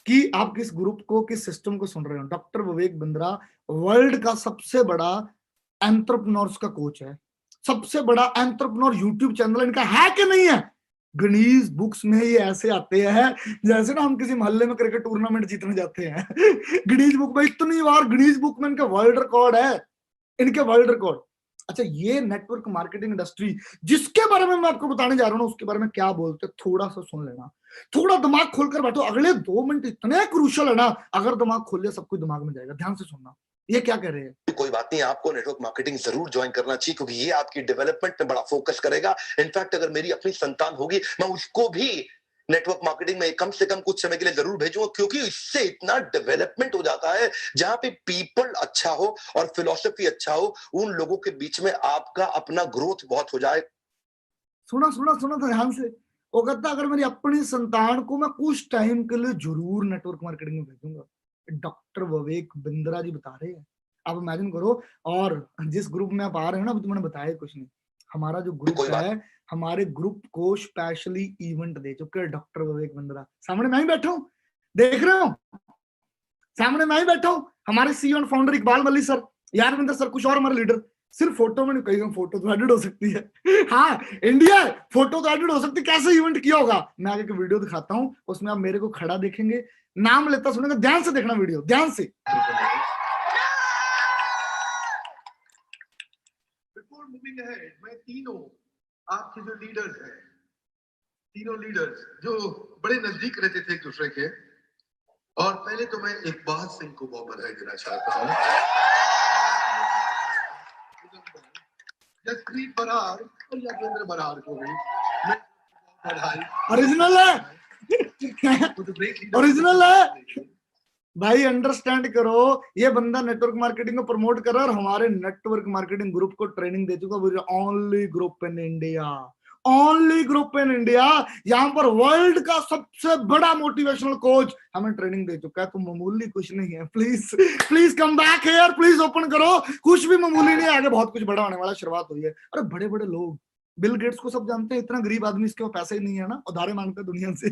कि आप किस ग्रुप को, किस सिस्टम को सुन रहे हो। डॉक्टर विवेक बिंद्रा वर्ल्ड का सबसे बड़ा एंटरप्रेन्योर्स का कोच है, सबसे बड़ा एंटरप्रेन्योर यूट्यूब चैनल इनका है कि नहीं है। गणेश बुक्स में ये ऐसे आते हैं जैसे ना हम किसी मोहल्ले में क्रिकेट टूर्नामेंट जीतने जाते हैं। गणेश बुक में इतनी बार, गणेश बुक में इनका वर्ल्ड रिकॉर्ड है, इनके वर्ल्ड रिकॉर्ड। अच्छा, ये नेटवर्क मार्केटिंग इंडस्ट्री जिसके बारे में मैं आपको बताने जा रहा हूँ ना, उसके बारे में क्या बोलते हैं थोड़ा सा सुन लेना, थोड़ा दिमाग खोलकर बैठो। अगले 2 मिनट इतने क्रूशल है ना, अगर दिमाग खोल लिया सब कुछ दिमाग में जाएगा। ध्यान से सुनना, ये क्या कह रहे हैं। कोई बात नहीं, आपको नेटवर्क मार्केटिंग जरूर ज्वाइन करना चाहिए, क्योंकि ये आपकी डेवलपमेंट में बड़ा फोकस करेगा। इनफैक्ट अगर मेरी अपनी संतान होगी, मैं उसको भी नेटवर्क मार्केटिंग में कम से कम कुछ समय के लिए जरूर भेजूंगा, क्योंकि इससे इतना डेवलपमेंट हो जाता है। जहां पे पीपल अच्छा हो और फिलॉसफी अच्छा हो, उन लोगों के बीच में आपका अपना ग्रोथ बहुत हो जाए। सुना सुना सुना तो ध्यान से। वो कहता अगर मेरी अपनी संतान को मैं कुछ टाइम के लिए जरूर नेटवर्क मार्केटिंग में भेजूंगा। डॉक्टर विवेक बिंद्रा जी बता रहे हैं। आप इमेजिन करो, और जिस ग्रुप में आप आ रहे हो ना, अभी तो मैंने बताया कुछ नहीं। हमारा जो ग्रुप है, हमारे ग्रुप को स्पेशली इवेंट दे चुके हैं डॉक्टर विवेक बिंद्रा। सामने मैं ही बैठा हूँ, देख रहे हो, सामने मैं ही बैठा हूँ। हमारे CEO and founder Iqbal Malli sir, Yadwinder sir, कुछ और हमारे लीडर। सिर्फ फोटो में नहीं, कहीं फोटो तो एडिट हो सकती है। हाँ इंडिया, फोटो तो एडिट हो सकती है। कैसे इवेंट किया होगा, मैं आगे की वीडियो दिखाता हूँ, उसमें आप मेरे को खड़ा देखेंगे, नाम लेता सुनेंगे। ध्यान से देखना वीडियो, ध्यान से। बिफोर मूविंग अहेड, मैं तीनों आपके जो लीडर्स हैं, तीनों लीडर्स जो बड़े नजदीक रहते थे एक दूसरे के, और पहले तो मैं इकबाल सिंह को बहुत बधाई देना चाहता हूँ। जसप्रीत बरार और यादेंद्र बरार को भी मैं बधाई। ओरिजिनल है, ओरिजिनल है भाई। अंडरस्टैंड करो, ये बंदा नेटवर्क मार्केटिंग को प्रमोट कर रहा है और हमारे नेटवर्क मार्केटिंग ग्रुप को ट्रेनिंग दे चुका। Only group in India, only group in India. यहाँ पर वर्ल्ड का सबसे बड़ा मोटिवेशनल कोच हमें ट्रेनिंग दे चुका है। तो मामूली कुछ नहीं है। Please please come back here, please open करो। कुछ भी मामूली नहीं है, आगे बहुत कुछ बड़ा होने वाला, शुरुआत हुई है। अरे बड़े बड़े लोग, बिल गेट्स को सब जानते हैं। इतना गरीब आदमी, इसके पास पैसे ही नहीं है ना, उधारे मांगते दुनिया से।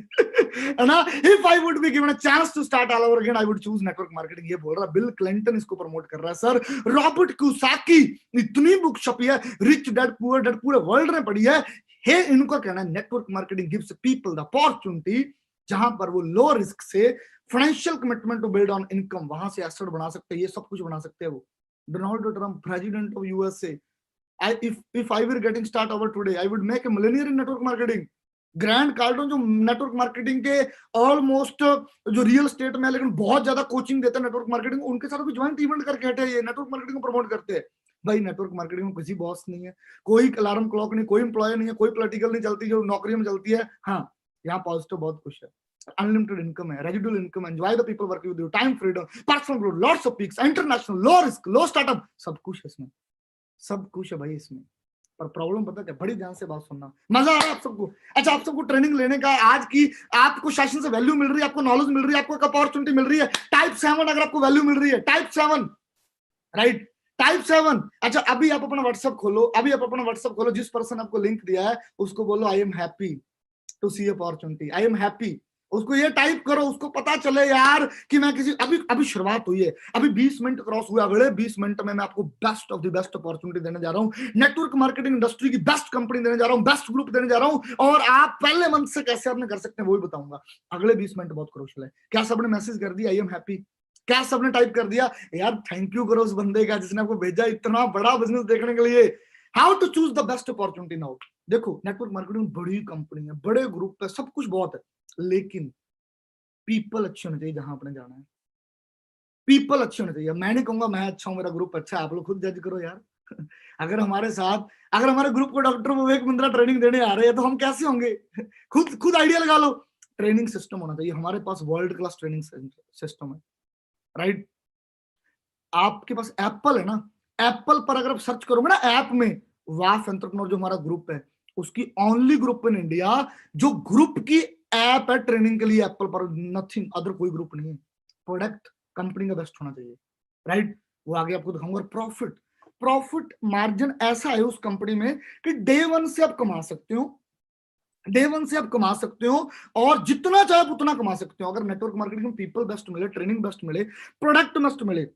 है ना। If I would be given a chance to start all over again, I would choose network marketing. ये बोल रहा है बिल क्लिंटन, इसको प्रमोट कर रहा है सर। रॉबर्ट क्यूसाकी, इतनी बुक छपी है, रिच डैड पुअर डैड, पूरे वर्ल्ड में पढ़ी है। हे, इनका कहना है network marketing gives people the opportunity, जहां पर वो लो रिस्क से financial commitment to build on income, वहां से एसेट बना सकते हैं, ये सब कुछ बना सकते हैं वो। Donald Trump, president of USA, if I were getting start over today, I would make a millionaire in network marketing. Grand कार्डन जो नेटवर्क मार्केटिंग के ऑलमोस्ट जो रियल स्टेट में, लेकिन बहुत ज्यादा कोचिंग देते हैं नेटवर्क मार्केटिंग, उनके साथ भी ज्वाइंट इवेंट करके हटे, ये नेटवर्क मार्केटिंग को प्रमोट करते हैं। भाई नेटवर्क मार्केटिंग में किसी बॉस नहीं है, कोई अलार्म क्लॉक नहीं, कोई एम्प्लॉय नहीं है, कोई पॉलिटिकल नहीं चलती जो नौकरी में चलती है। हाँ, यहाँ पॉजिटिव बहुत कुछ है। अनलिमिटेड इनकम है, residual income, enjoy the people working with you, time freedom, personal growth, lots of peaks, international, low risk, low startup, सब कुछ है इसमें, सब कुछ है भाई इसमें। पर प्रॉब्लम पता क्या, बड़ी ध्यान से बात सुनना, मजा आ रहा है आप सबको? अच्छा, आप सबको ट्रेनिंग लेने का आज की, आपको सेशन से वैल्यू मिल रही है, आपको नॉलेज मिल रही है, आपको एक अपॉर्चुनिटी मिल रही है। टाइप 7 अगर आपको वैल्यू मिल रही है, टाइप 7, राइट, टाइप 7। अच्छा, अभी आप अपना व्हाट्सएप खोलो, अभी आप अपना व्हाट्सएप खोलो, जिस पर्सन आपको लिंक दिया है उसको बोलो I am happy to see opportunity, I am happy. उसको ये टाइप करो, उसको पता चले यार कि मैं किसी, अभी शुरुआत हुई है, अभी 20 मिनट क्रॉस हुआ, अगले 20 मिनट में मैं आपको best of the best opportunity देने जा रहा हूं, नेटवर्क मार्केटिंग इंडस्ट्री की बेस्ट कंपनी देने जा रहा हूं, बेस्ट ग्रुप देने जा रहा हूं, और आप पहले मंथ से कैसे आपने कर सकते हैं वो भी बताऊंगा। अगले 20 मिनट बहुत क्रूशियल है। क्या सबने मैसेज कर दिया आई एम हैप्पी? क्या सबने टाइप कर दिया? यार थैंक यू करो उस बंदे का जिसने आपको भेजा इतना बड़ा बिजनेस देखने के लिए। How to choose the best opportunity now. देखो, नेटवर्क मार्केटिंग बड़ी कंपनी है, बड़े ग्रुप है, सब कुछ बहुत है, लेकिन पीपल अच्छे होने चाहिए जहां आपने जाना है। पीपल अच्छे होने चाहिए। मैं नहीं कहूंगा मैं अच्छा हूं, मेरा ग्रुप अच्छा है, आप लोग खुद जज करो यार। अगर हमारे साथ, अगर हमारे ग्रुप को डॉक्टर विवेक बिंद्रा ट्रेनिंग देने आ रहे हैं तो हम कैसे होंगे? खुद आइडिया लगा लो। ट्रेनिंग सिस्टम होना चाहिए, हमारे पास वर्ल्ड क्लास ट्रेनिंग सिस्टम है, राइट। आपके पास एप्पल है ना, एप्पल पर अगर आप सर्च करोगे ना ऐप में, वाफ एंटरप्रेन्योर जो हमारा ग्रुप है, उसकी ओनली ग्रुप इन इंडिया जो ग्रुप की ऐप है ट्रेनिंग के लिए, एप्पल पर, नथिंग अदर, कोई ग्रुप नहीं है। प्रोडक्ट कंपनी का बेस्ट होना चाहिए, राइट। वो आगे आपको दिखाऊंगा। प्रॉफिट मार्जिन ऐसा है उस कंपनी में कि डे वन से आप कमा सकते हो, डे वन से आप कमा सकते हो, और जितना चाहे उतना कमा सकते हो। अगर नेटवर्क मार्केटिंग में पीपल बेस्ट मिले, ट्रेनिंग बेस्ट मिले, प्रोडक्ट बेस्ट मिले,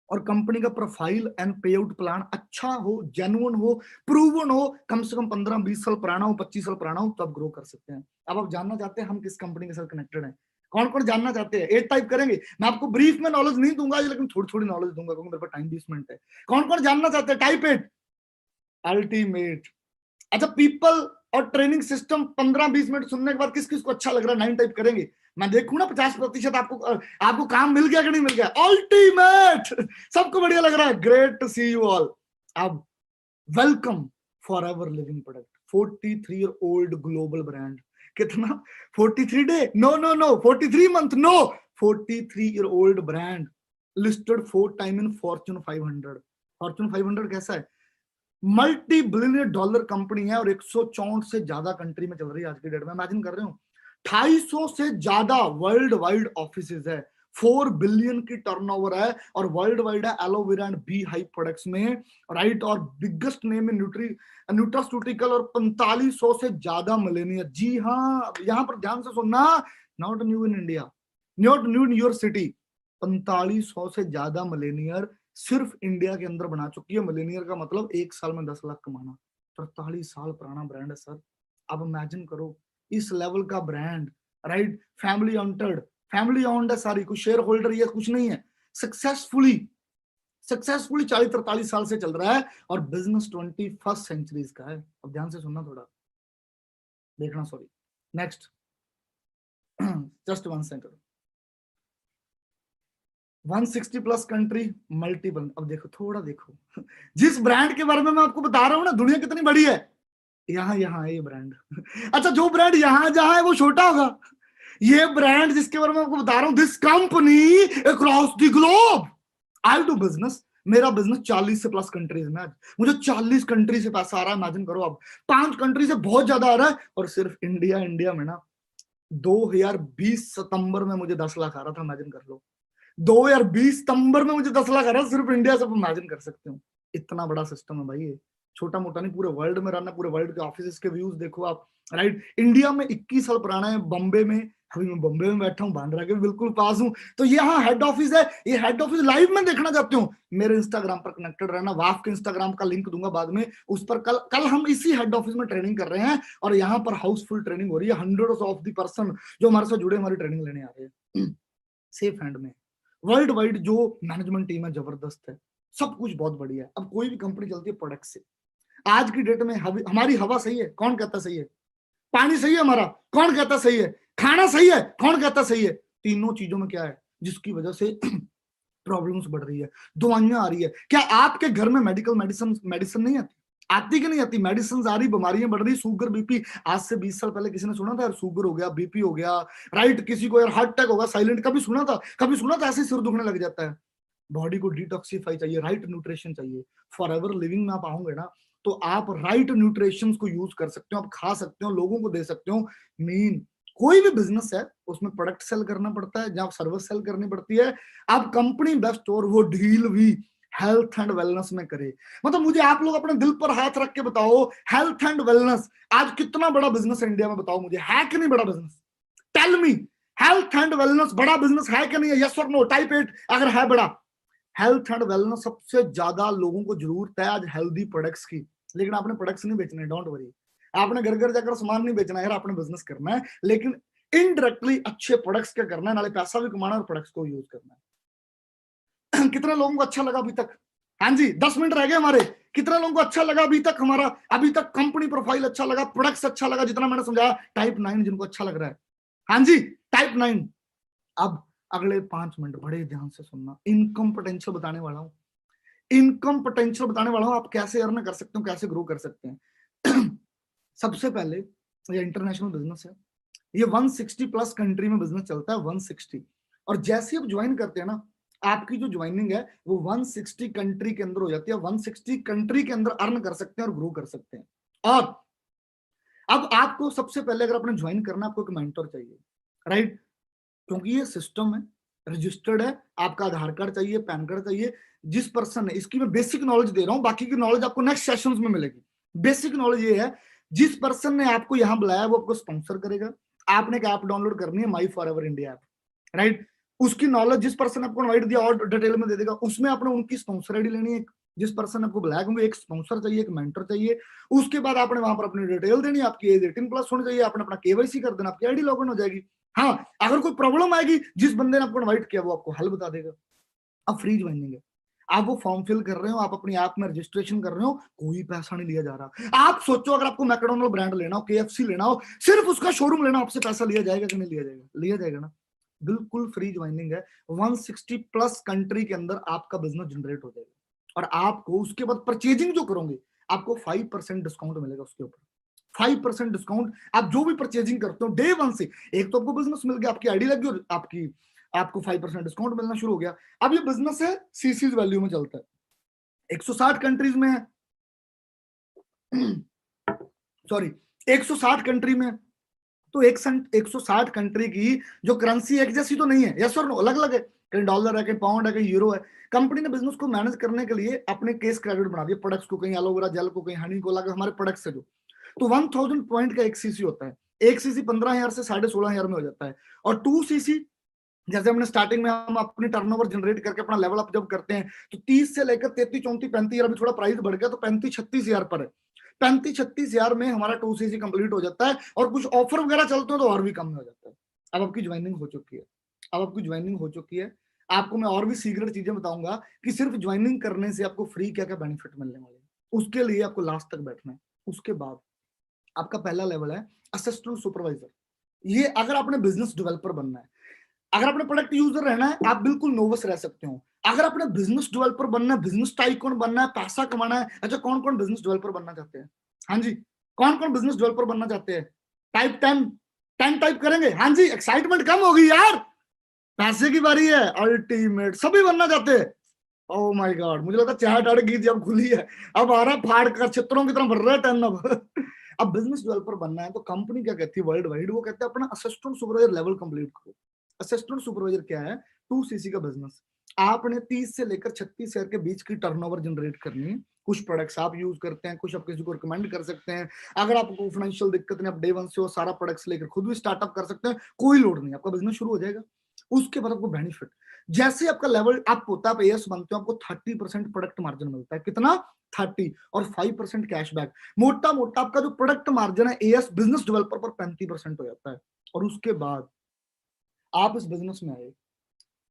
और कंपनी का प्रोफाइल एंड पे आउट प्लान अच्छा हो, जेन्युइन हो, प्रूवन हो, कम से कम 15-20 साल पुराना हो, 25 साल पुराना हो, तो आप ग्रो कर सकते हैं। अब आप जानना चाहते हैं हम किस कंपनी के साथ कनेक्टेड हैं? कौन कौन जानना चाहते हैं? एक टाइप करेंगे। मैं आपको ब्रीफ में नॉलेज नहीं दूंगा, लेकिन थोड़ी थोड़ी नॉलेज दूंगा क्योंकि मेरे पास टाइम 20 मिनट है। कौन कौन जानना चाहते हैं? Type it, ultimate. अच्छा, पीपल और ट्रेनिंग सिस्टम 15-20 मिनट सुनने के बाद किस किस को अच्छा लग रहा है? 9 टाइप करेंगे। मैं देखूं ना 50% आपको काम मिल गया कि नहीं मिल गया? अल्टीमेट, सबको बढ़िया लग रहा है। Great to see you all. अब welcome forever Living Product, 43 year old global brand. कितना? 43 day? No 43 month, no, 43 year old brand, listed 4 time in Fortune 500। Fortune 500 कैसा है? मल्टी बिलियन डॉलर कंपनी है, और 164 से ज्यादा कंट्री में चल रही है आज की डेट में। इमेजिन कर रहे हो, 250 से ज्यादा वर्ल्ड वाइड ऑफिसेज है, 4 बिलियन की टर्नओवर है, और वर्ल्ड वाइड है aloe vera and bee hive products में, राइट। और बिगेस्ट नेम इन न्यूट्रास्यूटिकल, और 4500 से ज्यादा मिलेनियर। जी हाँ, यहां पर ध्यान से सुनना, not new in India, not new in your city, 4500 से ज्यादा मिलेनियर सिर्फ इंडिया के अंदर बना चुकी है। मिलेनियर का मतलब 1 साल में 10 लाख कमाना। 43 साल पुराना ब्रांड है सर। अब इमेजिन करो इस लेवल का ब्रांड, राइट। फैमिली ओन्ड है सारी, कुछ शेयर होल्डर ये कुछ नहीं है। सक्सेसफुली 40-43 साल से चल रहा है, और बिजनेस 21st सेंचुरी का है। अब ध्यान से सुनना, थोड़ा देखना, sorry, next, just 1 second. 160 plus country, multiple. अब देखो, थोड़ा देखो, जिस ब्रांड के बारे में मैं आपको बता रहा हूं ना, दुनिया कितनी बड़ी है। यहाँ है ये ब्रांड। अच्छा, जो ब्रांड यहाँ जहां है वो छोटा होगा। ये ब्रांड जिसके बारे में आपको बता रहा हूं, this company across the globe, I do business. मेरा बिजनेस 40 से प्लस कंट्रीज में, मुझे 40 कंट्री से पैसा आ रहा है। इमेजिन करो, अब 5 कंट्री से बहुत ज्यादा आ रहा है, और सिर्फ इंडिया में ना 2020 सितंबर में मुझे 10 लाख आ रहा था। इमेजिन कर लो, 2020 सितंबर में मुझे 10 लाख आ रहा है सिर्फ इंडिया से। इमेजिन कर सकते हो, इतना बड़ा सिस्टम है भाई ये, छोटा मोटा नहीं, पूरे वर्ल्ड में रन है। पूरे वर्ल्ड के ऑफिस के व्यूज देखो आप, राइट। इंडिया में 21 साल पुराना है, बॉम्बे में, अभी मैं बॉम्बे में बैठा हूँ, बांद्रा के बिल्कुल पास हूँ। तो यहाँ हेड ऑफिस है। ये हेड ऑफिस लाइव में देखना चाहते हो, मेरे इंस्टाग्राम पर कनेक्टेड रहना। वाफ के इंस्टाग्राम का लिंक दूंगा बाद में, उस पर कल हम इसी हेड ऑफिस में ट्रेनिंग कर रहे हैं, और यहाँ पर हाउसफुल ट्रेनिंग हो रही है। हंड्रेड्स ऑफ द पर्सन जो हमारे साथ जुड़े हमारी ट्रेनिंग लेने आ रहे हैं। सेफ हैंड में, वर्ल्ड वाइड जो मैनेजमेंट टीम है जबरदस्त है, सब कुछ बहुत बढ़िया है। अब कोई भी कंपनी चलती है प्रोडक्ट से। आज की डेट में हमारी हवा सही है, कौन कहता सही है? पानी सही है हमारा, कौन कहता सही है? खाना सही है, कौन कहता सही है? तीनों चीजों में क्या है जिसकी वजह से प्रॉब्लम्स बढ़ रही है, दवाइयां आ रही है। क्या आपके घर में मेडिसिन नहीं आती? आती कि नहीं आती? मेडिसिन आ रही, बीमारियां बढ़ रही, शुगर बीपी। आज से 20 साल पहले किसी ने सुना था यार शुगर हो गया, बीपी हो गया, राइट? किसी को यार हार्ट अटैक होगा, साइलेंट कभी सुना था? ऐसे सिर दुखने लग जाता है। बॉडी को डिटॉक्सिफाई चाहिए, राइट न्यूट्रिशन चाहिए। फॉर एवर लिविंग में आप आओगे ना, तो आप राइट न्यूट्रिशंस को यूज कर सकते हो, आप खा सकते हो, लोगों को दे सकते हो। मीन कोई भी बिजनेस है उसमें प्रोडक्ट सेल करना पड़ता है, जहां सर्विस सेल करनी पड़ती है। आप कंपनी बेस्ट और वो डील भी हेल्थ एंड वेलनेस में करे। मतलब मुझे आप लोग अपने दिल पर हाथ रख के बताओ, हेल्थ एंड वेलनेस आज कितना बड़ा बिजनेस है इंडिया में, बताओ मुझे, है कि नहीं बड़ा business? Tell me, health and wellness बड़ा बिजनेस है कि नहीं है? यस और नो, टाइप इट अगर है बड़ा। हेल्थ एंड वेलनेस सबसे ज्यादा लोगों को जरूरत है आज हेल्दी प्रोडक्ट्स की, लेकिन आपने प्रोडक्ट्स नहीं बेचने, डोंट वरी। आपने घर घर जाकर सामान नहीं बेचना यार, आपने बिजनेस करना है, लेकिन इनडायरेक्टली अच्छे प्रोडक्ट्स क्या करना है, नाले पैसा भी कमाना और प्रोडक्ट्स को यूज करना है। कितने लोगों को अच्छा लगा अभी तक? हाँ जी, 10 मिनट रह गए हमारे। कितने लोगों को अच्छा लगा अभी तक? हमारा अभी तक कंपनी प्रोफाइल अच्छा लगा, प्रोडक्ट्स अच्छा लगा, जितना मैंने समझाया? टाइप 9 जिनको अच्छा लग रहा है, हाँ जी टाइप 9। अब अगले 5 मिनट बड़े ध्यान से सुनना, इनकम पोटेंशियल बताने वाला हूं, इनकम पोटेंशियल बताने वाला हूं, आप कैसे अर्न कर सकते हो, कैसे ग्रो कर सकते हैं। सबसे पहले ये इंटरनेशनल बिजनेस है, ये 160 प्लस कंट्री में बिजनेस चलता है, 160। और जैसे आप ज्वाइन करते हैं ना, आपकी जो ज्वाइनिंग है वो 160 कंट्री के अंदर हो जाती है, 160 कंट्री के अंदर अर्न कर सकते हैं और ग्रो कर सकते हैं। और अब आपको सबसे पहले अगर आपने ज्वाइन करना, आपको एक मेंटर चाहिए, राइट? क्योंकि ये सिस्टम है, रजिस्टर्ड है, आपका आधार कार्ड चाहिए, पैन कार्ड चाहिए। जिस पर्सन ने, इसकी मैं बेसिक नॉलेज दे रहा हूं, बाकी की नॉलेज आपको नेक्स्ट सेशंस में मिलेगी। बेसिक नॉलेज ये है, जिस पर्सन ने आपको यहां बुलाया वो आपको स्पॉन्सर करेगा। आपने एक ऐप डाउनलोड करनी है, माई for ever India app, right? उसकी नॉलेज जिस पर्सन ने आपको इनवाइट दिया और डिटेल में दे देगा, उसमें आपने उनकी स्पॉन्सर आईडी लेनी है। जिस पर्सन ने आपको बुलाया, क्योंकि एक स्पॉन्सर चाहिए, एक मेंटर चाहिए। उसके बाद आपने वहां पर अपनी डिटेल देनी है, आपकी एज 18 प्लस होनी चाहिए, आपने अपना केवाईसी कर देना, आपकी आईडी लॉग इन हो जाएगी। हाँ, अगर कोई प्रॉब्लम आएगी, जिस बंदे ने आपको इनवाइट किया वो आपको हल बता देगा। अब फ्री ज्वाइनिंग है, आप वो फॉर्म फिल कर रहे हो, आप अपनी ऐप में रजिस्ट्रेशन कर रहे हो, कोई पैसा नहीं लिया जा रहा। आप सोचो अगर आपको मैकडोनल्ड ब्रांड लेना हो, केएफसी लेना हो, सिर्फ उसका शोरूम लेना, आपसे पैसा लिया जाएगा कि नहीं लिया जाएगा? लिया जाएगा ना। बिल्कुल फ्री ज्वाइनिंग है, 160 प्लस कंट्री के अंदर आपका बिजनेस जनरेट हो जाएगा। और आपको उसके बाद परचेजिंग जो करोगे, आपको 5% डिस्काउंट मिलेगा उसके ऊपर, 5% डिस्काउंट। आप जो भी परचेजिंग करते हो डे 1 से, एक तो आपको बिजनेस मिल गया, आपकी आईडी लगी और आपको 5% डिस्काउंट मिलना शुरू हो गया। अब ये बिजनेस है सीसीज वैल्यू में चलता है, 160 कंट्रीज में है, सॉरी 160 कंट्री में। तो 160 कंट्री की जो करेंसी एक जैसी तो नहीं है, यस और नो, अलग अलग है, कहीं डॉलर है, कहीं पाउंड है, कहीं यूरो है। कंपनी ने बिजनेस को मैनेज करने के लिए अपने केस क्रेडिट बना दिए, प्रोडक्ट्स को, कहीं एलोवेरा जेल को, कहीं हनी को लगा, हमारे प्रोडक्ट्स है जो। तो 1000 पॉइंट का एक सीसी होता है, एक सीसी 15,000 से 16,500 में हो जाता है। और 2 सीसी, जैसे हमने स्टार्टिंग में हम अपनी टर्नओवर जनरेट करके अपना लेवल अप जब करते हैं, तो 30 से लेकर 33, 34, 35,000, अभी थोड़ा प्राइस बढ़ गया तो 35-36,000 पर है। 35-36,000 में हमारा 2 सीसी कंप्लीट हो जाता है, और कुछ ऑफर वगैरह चलते हैं तो और भी कम में हो जाता है। अब आपकी ज्वाइनिंग हो चुकी है, अब आपकी ज्वाइनिंग हो चुकी है। आपको मैं और भी सीक्रेट चीजें बताऊंगा कि सिर्फ ज्वाइनिंग करने से आपको फ्री क्या क्या बेनिफिट मिलने वाले हैं। उसके लिए आपको लास्ट तक बैठना है। उसके बाद आपका पहला लेवल है असिस्टेंट सुपरवाइजर। ये अगर आपने बिजनेस डेवलपर बनना है, अगर आपने प्रोडक्ट यूजर रहना है, आप बिल्कुल नोवस रह सकते हो। अगर आपने बिजनेस डेवलपर बनना है, बिजनेस टाइकून बनना है, पैसा कमाना है, अच्छा कौन कौन बिजनेस डेवलपर बनना चाहते हैं? हाँ जी, कौन कौन बिजनेस डेवलपर बनना चाहते हैं? टाइप 10 टाइप करेंगे। हाँ जी, एक्साइटमेंट कम होगी यार, पैसे की बारी है, अल्टीमेट सभी बनना चाहते हैं। ओह माय गॉड, मुझे लगता है चाय टाड़ गीत जब खुली है, अब आ रहा फाड़ कर चित्रों की तरह भर रहा है 10 अब बिजनेस डेवलपर बनना है तो कंपनी क्या कहती है वर्ल्ड वाइड, वो कहते हैं अपना असिस्टेंट सुपरवाइजर लेवल कंप्लीट करो। असिस्टेंट सुपरवाइजर क्या है? 2 सीसी का बिजनेस। आपने 30 से लेकर 36,000 के बीच की टर्नओवर जनरेट करनी है। कुछ प्रोडक्ट्स आप यूज करते हैं, कुछ आप किसी को रिकमेंड कर सकते हैं। अगर आपको फाइनेंशियल दिक्कत नहीं, आप डे 1 से वो सारा प्रोडक्ट्स लेकर खुद भी स्टार्टअप कर सकते हैं, कोई लोड नहीं, आपका बिजनेस शुरू हो जाएगा। उसके बाद आपको बेनिफिट, जैसे आपका लेवल अप होता है, आप एएस बनते हो, आपको 30% प्रोडक्ट मार्जिन मिलता है। कितना? 30, और 5% कैशबैक। मोटा मोटा आपका जो प्रोडक्ट मार्जिन है एएस बिजनेस डेवलपर पर 35% हो जाता है। और उसके बाद आप इस बिजनेस में आए,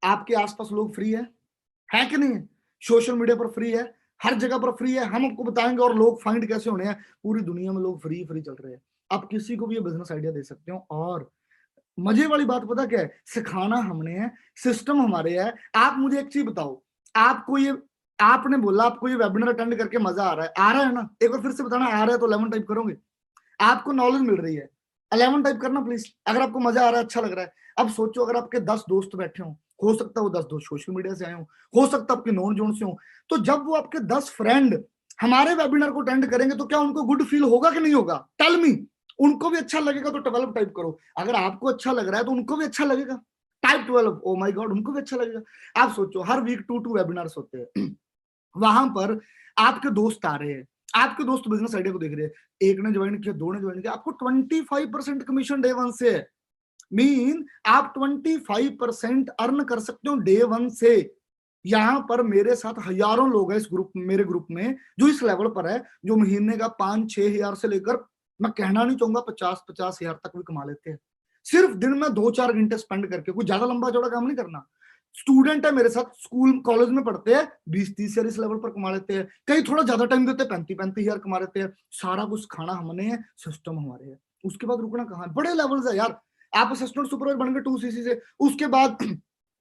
आपके आसपास लोग फ्री है कि नहीं? सोशल मीडिया पर फ्री है, हर जगह पर फ्री है, हम आपको बताएंगे। और लोग फाइंड कैसे होने हैं, पूरी दुनिया में लोग फ्री चल रहे हैं। आप किसी को भी ये बिजनेस आइडिया दे सकते हो। और मजे वाली बात पता क्या है? सिखाना हमने है, सिस्टम हमारे है। आप मुझे एक चीज बताओ, आपको ये, आपने बोला आपको ये वेबिनार अटेंड करके मजा आ रहा है ना? एक बार फिर से बताना, आ रहा है तो 11 टाइप करोगे। आपको नॉलेज मिल रही है, 11 टाइप करना प्लीज, अगर आपको मजा आ रहा है, अच्छा लग रहा है। अब सोचो अगर आपके 10 दोस्त बैठे हो सकता है वो 10 दोस्त सोशल मीडिया से आए हो सकता है आपके नॉन जोन से हो। तो जब वो आपके 10 फ्रेंड हमारे वेबिनार को अटेंड करेंगे तो क्या उनको गुड फील होगा कि नहीं होगा? Tell me. उनको भी अच्छा लगेगा तो 12 टाइप करो। अगर आपको अच्छा लग रहा है तो उनको भी अच्छा लगेगा। टाइप 12, ओ माय गॉड, उनको भी अच्छा लगेगा। आप सोचो, हर वीक 2 वेबिनार्स होते हैं। वहां पर आपके दोस्त आ रहे हैं, आपके दोस्त बिजनेस आइडिया को देख रहे हैं, एक ने ज्वाइन किया, 2 ने ज्वाइन किया, आपको 25% कमीशन डे 1 से है। मीन आप 25% अर्न कर सकते हो डे 1 से। यहां पर मेरे साथ हजारों लोग हैं इस ग्रुप, मेरे ग्रुप में, जो इस लेवल पर है, जो महीने का 5-6 हजार से लेकर, मैं कहना नहीं चाहूंगा 50-50 हजार तक भी कमा लेते हैं, सिर्फ दिन में 2-4 घंटे स्पेंड करके। कोई ज्यादा लंबा चौड़ा काम नहीं करना। स्टूडेंट है मेरे साथ, स्कूल कॉलेज में पढ़ते हैं, 20-30 हजार इस लेवल पर कमा लेते हैं। कई थोड़ा ज्यादा टाइम देते हैं, 35-35 हजार कमा लेते हैं। सारा कुछ खाना हमने है, सिस्टम हमारे है। उसके बाद रुकना कहाँ है? बड़े लेवल्स है यार। आप असिस्टेंट सुपरवाइजर बन गए 2cc से, उसके बाद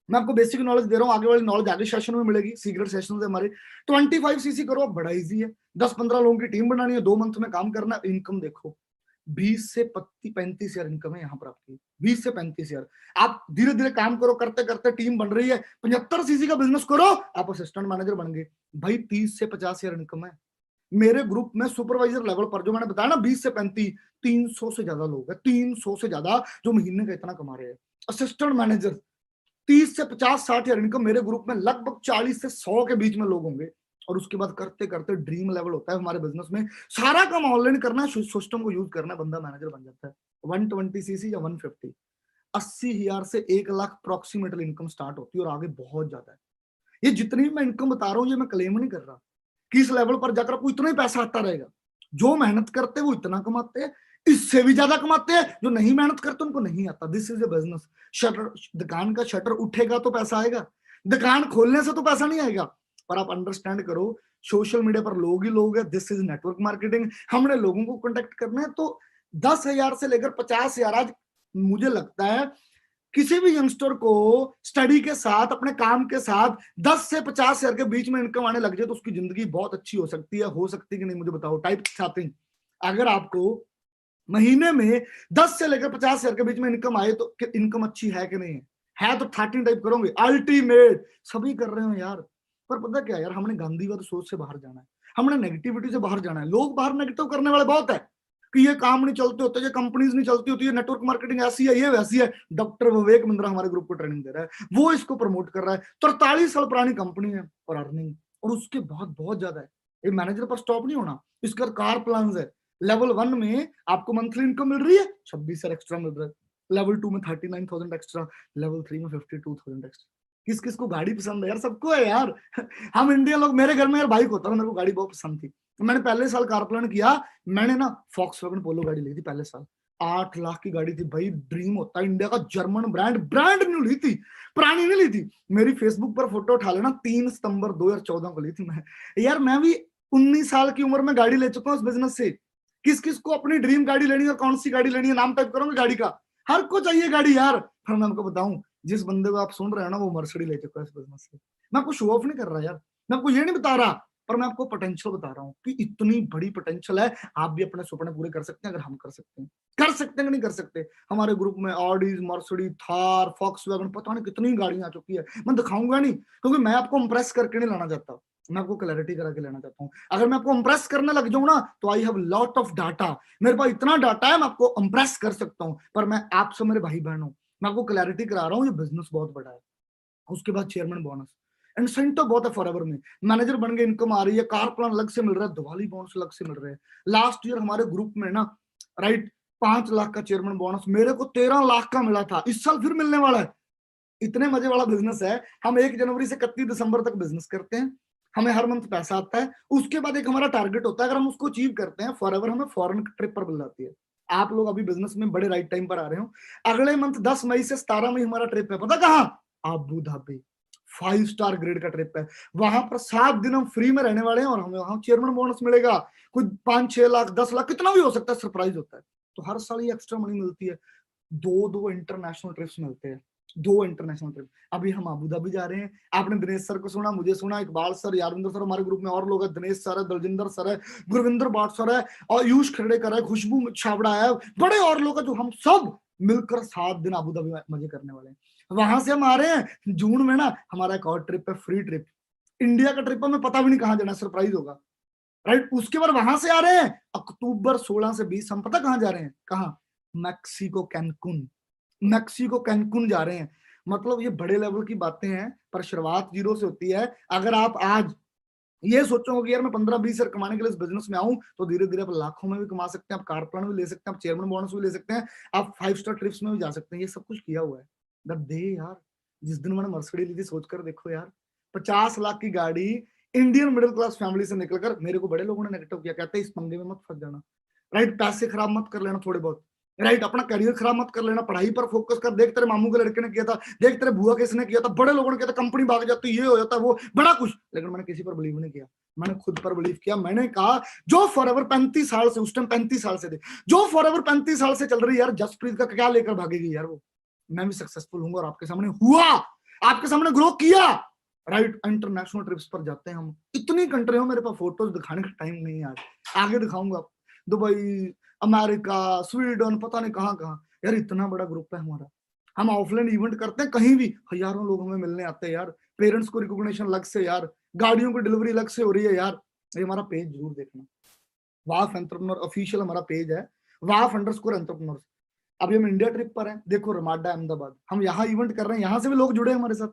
मैं आपको बेसिक नॉलेज दे रहा हूँ, आगे वाली नॉलेज आगे सेशन में मिलेगी, सीक्रेट सेशन है हमारे। 25cc करो, अब बड़ा इजी है। 10-15 लोगों की टीम बनानी है, 2 मंथ में काम करना है। इनकम देखो, 20 से 35 हजार इनकम है यहाँ पर आपकी। 20 से 35 हजार। आप धीरे धीरे काम करो, करते करते टीम बन रही है, 75cc का बिजनेस करो, आप असिस्टेंट मैनेजर बन गए भाई। 30 से 50 हजार इनकम है। मेरे ग्रुप में सुपरवाइजर लेवल पर जो मैंने बताया ना, 20 से 35, 300 से ज्यादा लोग हैं, 300 से ज्यादा जो महीने का इतना कमा रहे हैं। असिस्टेंट मैनेजर 30 से 50-60 हजार इनकम मेरे ग्रुप में लगभग 40 से 100 के बीच में लोग होंगे। और उसके बाद करते करते ड्रीम लेवल होता है हमारे बिजनेस में, सारा काम ऑनलाइन करना है, सिस्टम को यूज करना है, बंदा मैनेजर बन जाता है। 120cc या 150, 80 हजार से 1 लाख अप्रोक्सीमेटली इनकम स्टार्ट होती है, और आगे बहुत ज्यादा है। ये जितनी मैं इनकम बता रहा हूँ, ये मैं क्लेम नहीं कर रहा कि इस लेवल पर जाकर आपको इतना ही पैसा आता रहेगा। जो मेहनत करते हैं वो इतना कमाते हैं, इससे भी ज्यादा कमाते हैं। जो नहीं मेहनत करते उनको नहीं आता। This is a business. Shutter, दुकान का शटर उठेगा तो पैसा आएगा, दुकान खोलने से तो पैसा नहीं आएगा। पर आप अंडरस्टैंड करो, सोशल मीडिया पर लोग ही लोग है। This is network marketing. हमने लोगों को कॉन्टेक्ट करना है, तो 10 हजार से लेकर 50 हजार, आज मुझे लगता है किसी भी यंगस्टर को स्टडी के साथ, अपने काम के साथ 10 से 50 हजार के बीच में इनकम आने लग जाए तो उसकी जिंदगी बहुत अच्छी हो सकती है। हो सकती है कि नहीं मुझे बताओ, टाइप समथिंग। अगर आपको महीने में 10 से लेकर 50 हजार के बीच में इनकम आए तो इनकम अच्छी है कि नहीं है? तो 13 टाइप करोगे। अल्टीमेट सभी कर रहे हो यार। पर पता क्या यार, हमने गांधीवाद सोच से बाहर जाना है, हमने नेगेटिविटी से बाहर जाना है। लोग बाहर नेगेटिव करने वाले बहुत है कि ये काम नहीं चलते होते, ये कंपनीज नहीं चलती होती, ये नेटवर्क मार्केटिंग ऐसी है, ये वैसी है। डॉक्टर विवेक बिंद्रा हमारे ग्रुप को ट्रेनिंग दे रहा है, वो इसको प्रमोट कर रहा है। 43 साल पुरानी कंपनी है और अर्निंग, और उसके बाद बहुत ज्यादा है। ये मैनेजर पर स्टॉप नहीं होना, इसका कार प्लान है। लेवल 1 में आपको मंथली इनकम मिल रही है 26 हजार एक्स्ट्रा मिल रहा है, लेवल 2 में 39,000 एक्स्ट्रा, लेवल 3 में 52,000 एक्स्ट्रा। किस किस को गाड़ी पसंद है यार? सबको है यार। हम इंडियन लोग, मेरे घर में यार बाइक होता है, मेरे को गाड़ी बहुत पसंद थी। मैंने पहले साल कार प्लान किया, मैंने ना फॉक्सवैगन पोलो गाड़ी ली थी पहले साल। 8 लाख की गाड़ी थी भाई, ड्रीम होता है, इंडिया का जर्मन ब्रांड, ब्रांड न्यू ली थी, पुरानी नहीं ली थी। मेरी फेसबुक पर फोटो उठा लेना, 3 सितंबर 2014 को ली थी मैं। यार मैं भी 19 साल की उम्र में गाड़ी ले चुका हूँ इस बिजनेस से। किस किस को अपनी ड्रीम गाड़ी लेनी है और कौन सी गाड़ी लेनी है, नाम टाइप करोगे गाड़ी का। हर को चाहिए गाड़ी यार। फिर मैं आपको बताऊं, जिस बंदे को आप सुन रहे हैं ना, वो मर्सिडीज ले चुका है इस बिजनेस से। मैं आपको शो ऑफ नहीं कर रहा यार, मैं आपको ये नहीं बता रहा, पर मैं आपको पोटेंशियल बता रहा हूँ कि इतनी बड़ी पोटेंशियल है। आप भी अपने सपने पूरे कर सकते हैं अगर हम कर सकते हैं। कर सकते हैं कि नहीं कर सकते? हमारे ग्रुप में ऑडीज, मर्सिडीज, थार, फॉक्सवैगन, पता नहीं कितनी गाड़ियां आ चुकी है। मैं दिखाऊंगा नहीं, क्योंकि मैं आपको इंप्रेस करके नहीं लाना चाहता, मैं आपको क्लैरिटी करा के लेना चाहता हूँ। अगर मैं आपको इंप्रेस करने लग जाऊं ना, तो I have lot of data. मेरे पास इतना डाटा है, मैं आपको इंप्रेस कर सकता हूँ। पर मैं आपसे मेरे भाई बहन हूँ, मैं आपको क्लैरिटी करा रहा हूँ, ये बिजनेस बहुत बड़ा है। उसके बाद चेयरमैन बोनस, इंसेंटिव बहुत है फॉरएवर में। मैनेजर बन गए, इनकम आ रही है, कार प्लान अलग से मिल रहा है, दिवाली बोनस अलग से मिल रहे हैं। लास्ट ईयर हमारे ग्रुप में ना, राइट, 5 लाख का चेयरमैन बोनस, मेरे को 13 लाख का मिला था। इस साल फिर मिलने वाला है। इतने मजे वाला बिजनेस है। हम 1 जनवरी से 31 दिसंबर तक बिजनेस करते हैं, हमें हर मंथ पैसा आता है। उसके बाद एक हमारा टारगेट होता है, अगर हम उसको अचीव करते हैं, फॉरएवर हमें फॉरेन ट्रिप पर मिल जाती है। आप लोग अभी बिजनेस में बड़े राइट टाइम पर आ रहे हो। अगले मंथ 10 मई से 17 मई हमारा ट्रिप है, पता कहां? Abu Dhabi. 5 स्टार ग्रेड का ट्रिप है। वहां पर 7 दिन हम फ्री में रहने वाले हैं, और हमें वहां चेयरमैन बोनस मिलेगा। कुछ 5-6 लाख, 10 लाख, कितना भी हो सकता है, सरप्राइज होता है। तो हर साल ये एक्स्ट्रा मनी मिलती है। 2 इंटरनेशनल ट्रिप्स मिलते हैं, 2 इंटरनेशनल ट्रिप। अभी हम अबू धाबी जा रहे हैं। आपने दिनेश सर को सुना, मुझे सुना, इकबाल सर, यारविंदर सर, हमारे ग्रुप में और लोग हैं, दिनेश सर है, दलजिंदर सर है, गुरविंदर बाट सर है, और यूश खड़ेकर है, खुशबू छाबड़ा है, बड़े और लोग हैं, जो हम सब मिलकर 7 दिन अबू धाबी में मजे करने वाले हैं। वहां से हम आ रहे हैं जून में ना, हमारा एक और ट्रिप है, फ्री ट्रिप, इंडिया का ट्रिप है, हमें पता भी नहीं कहाँ जाना, सरप्राइज होगा। राइट। उसके बाद वहां से आ रहे हैं अक्टूबर 16 से 20, हम पता कहां जा रहे हैं, कहां, मैक्सिको कैनकुन, मैक्सिको कैनकुन जा रहे हैं। मतलब ये बड़े लेवल की बातें हैं, पर शुरुआत जीरो से होती है। अगर आप आज ये सोचोगे कि यार मैं 15-20 हजार कमाने के लिए इस बिजनेस में आऊं, तो धीरे धीरे आप लाखों में भी कमा सकते हैं, आप कार प्लान भी ले सकते हैं, आप चेयरमैन बोनस भी ले सकते हैं, आप 5 स्टार ट्रिप्स में भी जा सकते हैं। ये सब कुछ किया हुआ है। द डे यार जिस दिन मैंने मर्सिडीज ली थी, सोचकर देखो यार, 50 लाख की गाड़ी, इंडियन मिडिल क्लास फैमिली से निकलकर, मेरे को बड़े लोगों ने नेगेटिव किया, कहते हैं इस पंगे में मत फंस जाना, राइट, पैसे खराब मत कर लेना थोड़े बहुत, राइट, अपना करियर खराब मत कर लेना, पढ़ाई पर फोकस कर, देख तेरे मामू के लड़के ने किया था, देख तेरे बुआ किसने किया था, बड़े लोगों ने किया था, कंपनी भाग जाती, ये हो जाता, वो बड़ा कुछ। लेकिन मैंने किसी पर बिलीव नहीं किया, मैंने खुद पर बिलीव किया। मैंने कहा जो फॉरएवर 35 साल से, उस टाइम 35 साल से थे, जो फॉरएवर 35 साल से चल रही है यार, जसप्रीत का क्या लेकर भागेगी यार वो, मैं भी सक्सेसफुल हूंगा। और आपके सामने हुआ, आपके सामने ग्रो किया, राइट। इंटरनेशनल ट्रिप्स पर जाते हैं हम, इतनी कंट्री हो, मेरे पास फोटोज दिखाने का टाइम नहीं है, आगे दिखाऊंगा। दुबई, अमेरिका, स्वीडन, पता नहीं कहाँ कहाँ यार, इतना बड़ा ग्रुप है हमारा। हम ऑफलाइन इवेंट करते हैं, कहीं भी हजारों लोग हमें मिलने आते हैं यार, पेरेंट्स को रिकॉग्निशन अलग से यार, गाड़ियों की डिलीवरी अलग से हो रही है यार। ये हमारा पेज जरूर देखना, वाफ एंटरप्रेन्योर ऑफिशियल हमारा पेज है, वाफ अंडरस्कोर एंटरप्रेन्योर्स। अभी हम इंडिया ट्रिप पर हैं, देखो रमाडा अहमदाबाद, हम यहाँ इवेंट कर रहे हैं, यहाँ से भी लोग जुड़े हमारे साथ,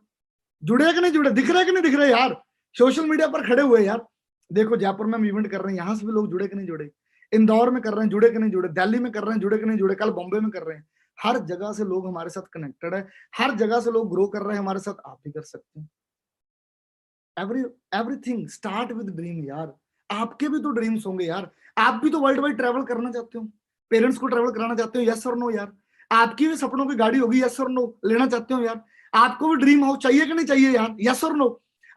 जुड़े कि नहीं जुड़े, दिख रहे कि नहीं दिख रहे यार, सोशल मीडिया पर खड़े हुए यार। देखो जयपुर में हम इवेंट कर रहे हैं, यहाँ से भी लोग जुड़े कि नहीं जुड़े, इंदौर में कर रहे हैं, जुड़े कि नहीं जुड़े, दिल्ली में कर रहे हैं, जुड़े कि नहीं जुड़े, कल बॉम्बे में कर रहे हैं। हर जगह से लोग हमारे साथ कनेक्टेड है, हर जगह से लोग ग्रो कर रहे हैं हमारे साथ, आप भी कर सकते हैं। एवरीथिंग स्टार्ट विद ड्रीम यार। आपके भी तो ड्रीम्स होंगे यार, आप भी तो वर्ल्ड वाइड ट्रैवल करना चाहते हो, पेरेंट्स को ट्रैवल कराना चाहते हो, यस और नो यार। आपकी भी सपनों की गाड़ी होगी, यस और नो, लेना चाहते हो यार। आपको भी ड्रीम हाउस चाहिए कि नहीं चाहिए यार, यस और नो।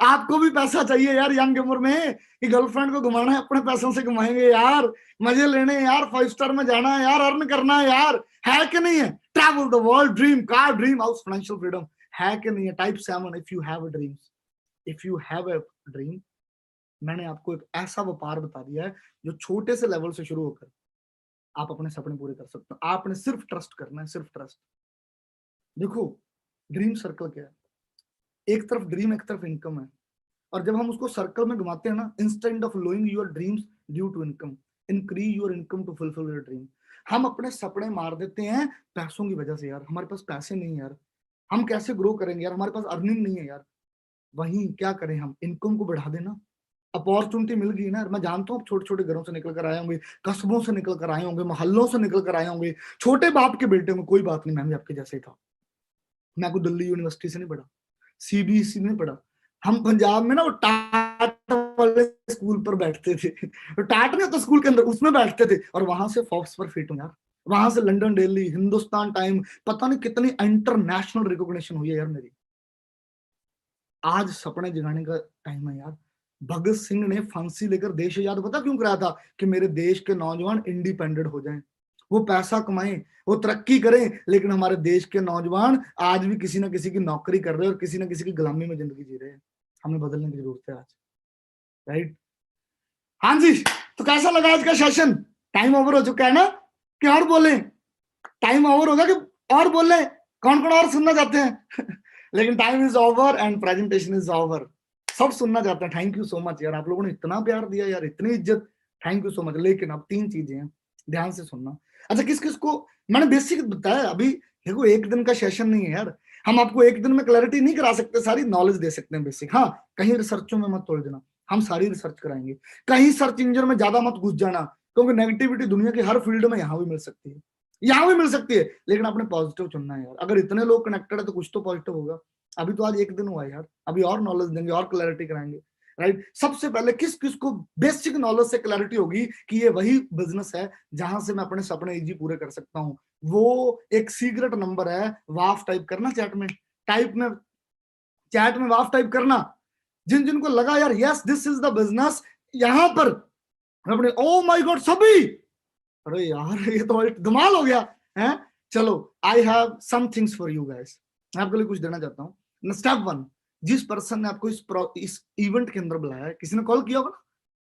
आपको भी पैसा चाहिए यार यंग उम्र में, कि गर्लफ्रेंड को घुमाना है, अपने पैसों से घुमाएंगे यार, मजे लेने हैं यार, 5 स्टार में जाना है यार, अर्न करना है कि नहीं है? Travel the world, dream car, dream house, financial freedom, है कि नहीं है? Type 7 if you have a dream, if you have a dream. मैंने आपको एक ऐसा व्यापार बता दिया है जो छोटे से लेवल से शुरू होकर आप अपने सपने पूरे कर सकते हो। आपने सिर्फ ट्रस्ट करना है, सिर्फ ट्रस्ट। देखो ड्रीम सर्कल क्या है, एक तरफ ड्रीम, एक तरफ इनकम है, और जब हम उसको सर्कल में घुमाते हैं ना, instead of lowering your dreams due to income, increase your income to fulfil your dream. हम अपने सपने मार देते हैं पैसों की वजह से यार, हमारे पास पैसे नहीं है यार, हम कैसे ग्रो करेंगे यार, हमारे पास अर्निंग नहीं है यार। वहीं क्या करें, हम इनकम को बढ़ा देना, अपॉर्चुनिटी मिल गई ना। मैं जानता हूँ छोटे छोटे घरों से निकल कर आए होंगे, कस्बों से निकल कर आए होंगे, मोहल्लों से निकल कर आए होंगे, छोटे बाप के बेटे होंगे, कोई बात नहीं, मैं भी आपके जैसे ही था। मैं कोई दिल्ली यूनिवर्सिटी से नहीं पढ़ा, सीबीएसई नहीं पढ़ा, हम पंजाब में ना वो टाट वाले स्कूल पर बैठते थे, तो टाट नहीं होता स्कूल के अंदर, उसमें बैठते थे, और वहां से फॉक्स पर फिट हूं यार, वहां से लंदन डेली, हिंदुस्तान टाइम, पता नहीं कितनी इंटरनेशनल रिकॉग्निशन हुई है यार मेरी। आज सपने जगाने का टाइम है यार। भगत सिंह ने फांसी लेकर देश आजाद पता क्यों कराया था? कि मेरे देश के नौजवान इंडिपेंडेंट हो जाएं, वो पैसा कमाएं, वो तरक्की करें। लेकिन हमारे देश के नौजवान आज भी किसी ना किसी की नौकरी कर रहे हैं और किसी ना किसी की गुलामी में जिंदगी जी रहे हैं। हमें बदलने की जरूरत है आज, राइट? हाँ जी, तो कैसा लगा आज का सेशन? टाइम ओवर हो चुका है ना, कि और बोले? टाइम ओवर होगा कि और बोले? कौन कौन और सुनना चाहते हैं? लेकिन time is over and presentation is over, सब सुनना चाहते हैं। थैंक यू सो मच यार, आप लोगों ने इतना प्यार दिया यार, इतनी इज्जत, थैंक यू सो मच। लेकिन अब 3 चीजें हैं, ध्यान से सुनना। अच्छा, किस किस को मैंने बेसिक बताया अभी, देखो एक दिन का सेशन नहीं है यार, हम आपको एक दिन में क्लैरिटी नहीं करा सकते, सारी नॉलेज दे सकते हैं बेसिक। हाँ, कहीं रिसर्चों में मत तोड़ देना, हम सारी रिसर्च कराएंगे। कहीं सर्च इंजन में ज्यादा मत घुस जाना, क्योंकि नेगेटिविटी दुनिया की हर फील्ड में यहाँ भी मिल सकती है, यहाँ भी मिल सकती है, लेकिन आपने पॉजिटिव चुनना है यार। अगर इतने लोग कनेक्टेड है तो कुछ तो पॉजिटिव होगा। अभी तो आज एक दिन हुआ है यार, अभी और नॉलेज देंगे और क्लैरिटी कराएंगे, राइट? सबसे पहले किस किस को बेसिक नॉलेज से क्लैरिटी होगी कि ये वही बिजनेस है जहां से मैं अपने सपने इजी पूरे कर सकता हूं। वो एक सीक्रेट नंबर है, वाफ टाइप करना चैट में, चैट में वाफ टाइप करना। जिन जिनको लगा यार yes this is the business, यहां पर अपने ओ माय गॉड सभी, अरे यार ये तो धमाल हो गया है। चलो, I have some things for you guys, मैं आपके लिए कुछ देना चाहता हूँ। स्टेप 1, जिस पर्सन ने आपको इस इवेंट के अंदर बुलाया है, किसी ने कॉल किया होगा ना,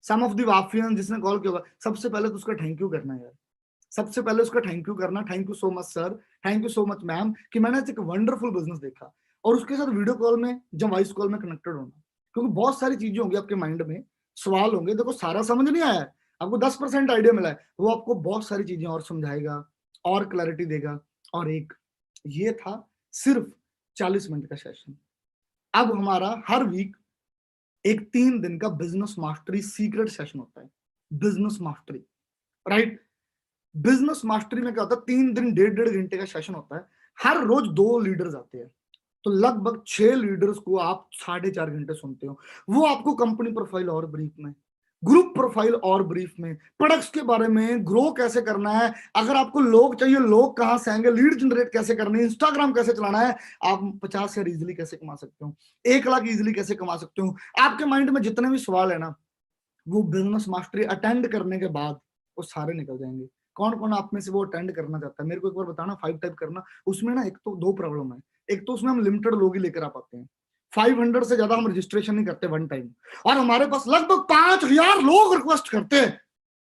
सम ऑफ द वाफियन जिसने कॉल किया होगा, सबसे पहले तो उसका थैंक यू करना है यार, सबसे पहले उसका थैंक यू करना। Thank you so much sir, thank you so much ma'am, कि मैंने एक वंडरफुल बिजनेस देखा, और उसके साथ वीडियो कॉल में जब वॉइस कॉल में कनेक्टेड होना, क्योंकि बहुत सारी चीजें होंगी आपके माइंड में, सवाल होंगे, देखो सारा समझ नहीं आया है, आपको 10% आइडिया मिला है, वो आपको बहुत सारी चीजें और समझाएगा और क्लैरिटी देगा। और एक ये था सिर्फ 40 मिनट का सेशन। अब हमारा हर वीक एक 3 दिन का बिजनेस मास्टरी सीक्रेट सेशन होता है। Business mastery, right? Business mastery में क्या होता है, 3 दिन 1.5 घंटे का सेशन होता है। हर रोज 2 लीडर्स आते हैं, तो लगभग 6 लीडर्स को आप 4.5 घंटे सुनते हो। वो आपको कंपनी प्रोफाइल और ब्रीफ में, ग्रुप प्रोफाइल और ब्रीफ में, प्रोडक्ट्स के बारे में, ग्रो कैसे करना है, अगर आपको लोग चाहिए लोग कहां से आएंगे, लीड जनरेट कैसे करनी है, इंस्टाग्राम कैसे चलाना है, आप 50,000 इजिली कैसे कमा सकते हो, 1 लाख इजिली कैसे कमा सकते हो। आपके माइंड में जितने भी सवाल है ना, वो बिजनेस मास्टरी अटेंड करने के बाद वो सारे निकल जाएंगे। कौन कौन आप में से वो अटेंड करना चाहता है, मेरे को एक बार बताना। 5 टाइप करना। उसमें ना एक तो 2 प्रॉब्लम है। एक तो उसमें हम लिमिटेड लोग ही लेकर आ पाते हैं, 500 से ज्यादा हम रजिस्ट्रेशन नहीं करते वन टाइम, और हमारे पास लगभग 5000 लोग रिक्वेस्ट करते हैं।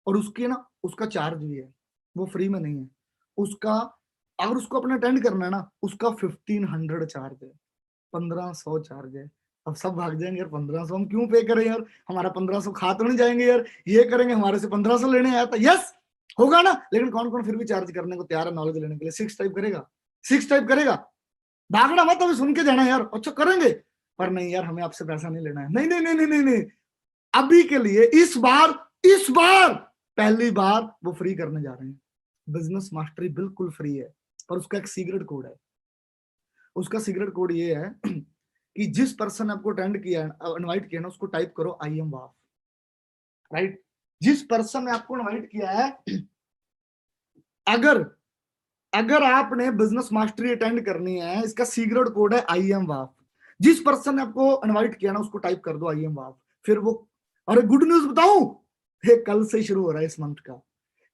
और उसकी ना उसका चार्ज भी है, वो फ्री में नहीं है। उसका अगर उसको अपना अटेंड करना है ना, उसका 1500 चार्ज है, 1500 चार्ज है। अब सब भाग जाएंगे यार, 1500 हम क्यों पे करें यार, हमारा 1500 खा तो नहीं जाएंगे यार, ये करेंगे हमारे से 1500 लेने आया था। यस होगा ना, लेकिन कौन कौन फिर भी चार्ज करने को तैयार है नॉलेज लेने के लिए? 6 टाइप करेगा, 6 टाइप करेगा। भागना मत, अभी सुन के जाना यार, अच्छा करेंगे, पर नहीं यार हमें आपसे पैसा नहीं लेना है, नहीं नहीं नहीं नहीं नहीं, नहीं। अभी के लिए इस बार पहली बार वो फ्री करने जा रहे हैं। बिजनेस मास्टरी बिल्कुल फ्री है, पर उसका एक सीक्रेट कोड है। उसका सीक्रेट कोड ये है कि जिस पर्सन ने आपको अटेंड किया, इनवाइट किया ना, उसको टाइप करो आई एम वाफ, राइट? जिस पर्सन ने आपको इनवाइट किया है, अगर आपने बिजनेस मास्टरी अटेंड करनी है, इसका सीक्रेट कोड है आई एम वाफ। जिस पर्सन ने आपको इनवाइट किया ना, उसको टाइप कर दो आई एम वाफ। फिर वो, अरे गुड न्यूज बताऊं, ये कल से ही शुरू हो रहा है, इस मंथ का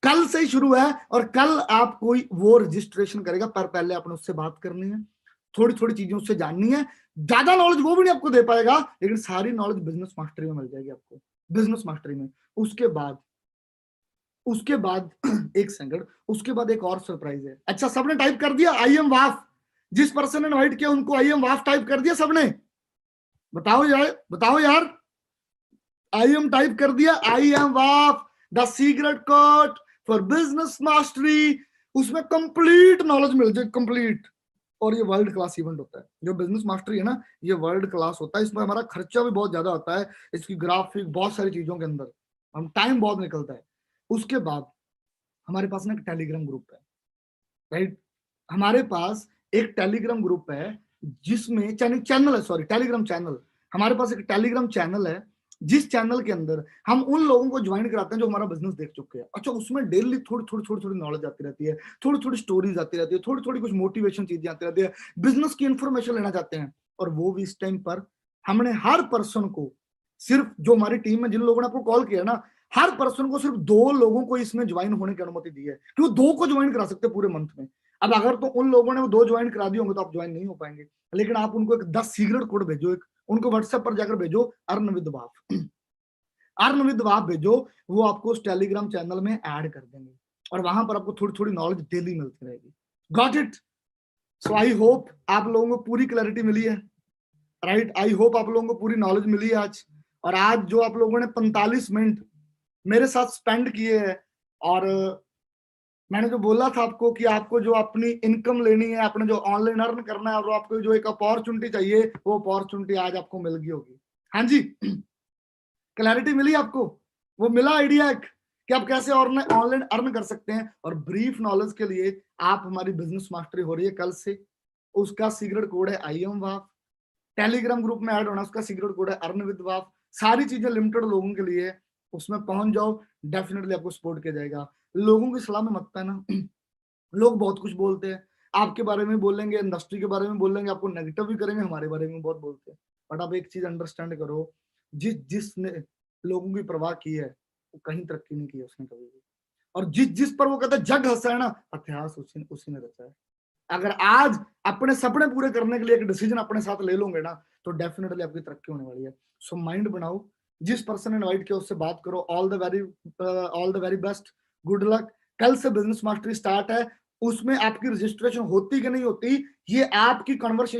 कल से ही शुरू है। और कल आप कोई वो रजिस्ट्रेशन करेगा, पर पहले आपने उससे बात करनी है, थोड़ी थोड़ी चीजें उससे जाननी है। ज्यादा नॉलेज वो भी नहीं आपको दे पाएगा, लेकिन सारी नॉलेज बिजनेस मास्टरी में मिल जाएगी आपको, बिजनेस मास्टरी में। उसके बाद एक सेकंड, उसके बाद एक और सरप्राइज है। अच्छा, सबने टाइप कर दिया आई एम वाफ? जिस पर्सन ने इनवाइट किया उनको आई एम वाफ टाइप कर दिया सबने? बताओ यार, बताओ यार। आई एम टाइप कर दिया, आई एम वाफ the secret code for business mastery. उसमें कंप्लीट नॉलेज मिल जाए, कंप्लीट। और ये वर्ल्ड क्लास इवेंट होता है, जो बिजनेस मास्टरी है ना, ये वर्ल्ड क्लास होता है। इसमें हमारा खर्चा भी बहुत ज्यादा होता है, इसकी ग्राफिक बहुत सारी चीजों के अंदर हम टाइम बहुत निकलता है। उसके बाद हमारे पास ना एक टेलीग्राम ग्रुप है, राइट? हमारे पास एक टेलीग्राम ग्रुप है, जिसमें चैनल है, सॉरी, टेलीग्राम चैनल। हमारे पास एक टेलीग्राम चैनल है, जिस चैनल के अंदर हम उन लोगों को ज्वाइन कराते हैं जो हमारा बिजनेस देख चुके हैं। अच्छा, उसमें डेली थोड़ी नॉलेज आती रहती है, थोड़ी स्टोरीज आती रहती है, थोड़ी कुछ मोटिवेशन चीजें आती रहती है, बिजनेस की इंफॉर्मेशन लेना चाहते हैं। और वो भी इस टाइम पर हमने हर पर्सन को, सिर्फ जो हमारी टीम में जिन लोगों ने आपको कॉल किया ना, हर पर्सन को सिर्फ 2 लोगों को इसमें ज्वाइन होने की अनुमति दी है, कि वो 2 को ज्वाइन करा सकते पूरे मंथ में। अब अगर तो उन लोगों ने वो 2 ज्वाइन करा दिए होंगे तो आप ज्वाइन नहीं हो पाएंगे, लेकिन आप उनको एक 10 सीक्रेट कोड भेजो, एक उनको व्हाट्सएप पर जाकर भेजो, अर्न विद वाफ, अर्न विद वाफ भेजो। वो आपको उस टेलीग्राम चैनल में ऐड कर देंगे, और वहां पर आपको थोड़ी नॉलेज डेली मिलती रहेगी। Got it? So I hope आप लोगों को पूरी क्लैरिटी मिली है, राइट? आई होप आप लोगों को पूरी नॉलेज मिली है आज। और आज जो आप लोगों ने 45 मिनट मेरे साथ स्पेंड किए हैं, और मैंने जो बोला था आपको कि आपको जो अपनी इनकम लेनी है, आपने जो ऑनलाइन अर्न करना है, और आपको जो एक अपॉर्चुनिटी चाहिए, वो अपॉर्चुनिटी आज आपको मिल गई होगी। हाँ जी, क्लैरिटी मिली आपको? वो मिला आइडिया कि आप कैसे ऑनलाइन अर्न कर सकते हैं। और ब्रीफ नॉलेज के लिए आप, हमारी बिजनेस मास्टरी हो रही है कल से, उसका सीक्रेट कोड है आई एम वाफ। टेलीग्राम ग्रुप में ऐड होना, उसका सीक्रेट कोड है अर्न विद वाफ। सारी चीजें लिमिटेड लोगों के लिए, उसमें पहुंच जाओ, डेफिनेटली आपको सपोर्ट किया जाएगा। लोगों की सलाह में मत पाना। लोग बहुत कुछ बोलते हैं, आपके बारे में बोलेंगे, इंडस्ट्री के बारे में बोलेंगे, आपको नेगेटिव भी करेंगे, हमारे बारे में बहुत बोलते हैं। बट आप एक चीज अंडरस्टैंड करो, जिसने लोगों की परवाह की है, वो कहीं तरक्की नहीं की है उसने कभी भी। और जिस पर वो कहता है जग हंसा है ना, इतिहास उसी ने रचा है। अगर आज अपने सपने पूरे करने के लिए एक डिसीजन अपने साथ ले लोगे ना, तो डेफिनेटली आपकी तरक्की होने वाली है। सो माइंड बनाओ, जिस पर्सन ने इनवाइट किया उससे बात करो। All the very best, good luck. कल से बिजनेस मास्टरी स्टार्ट है, उसमें आपकी रजिस्ट्रेशन होती कि नहीं होती, ये आपकी कन्वर्सेशन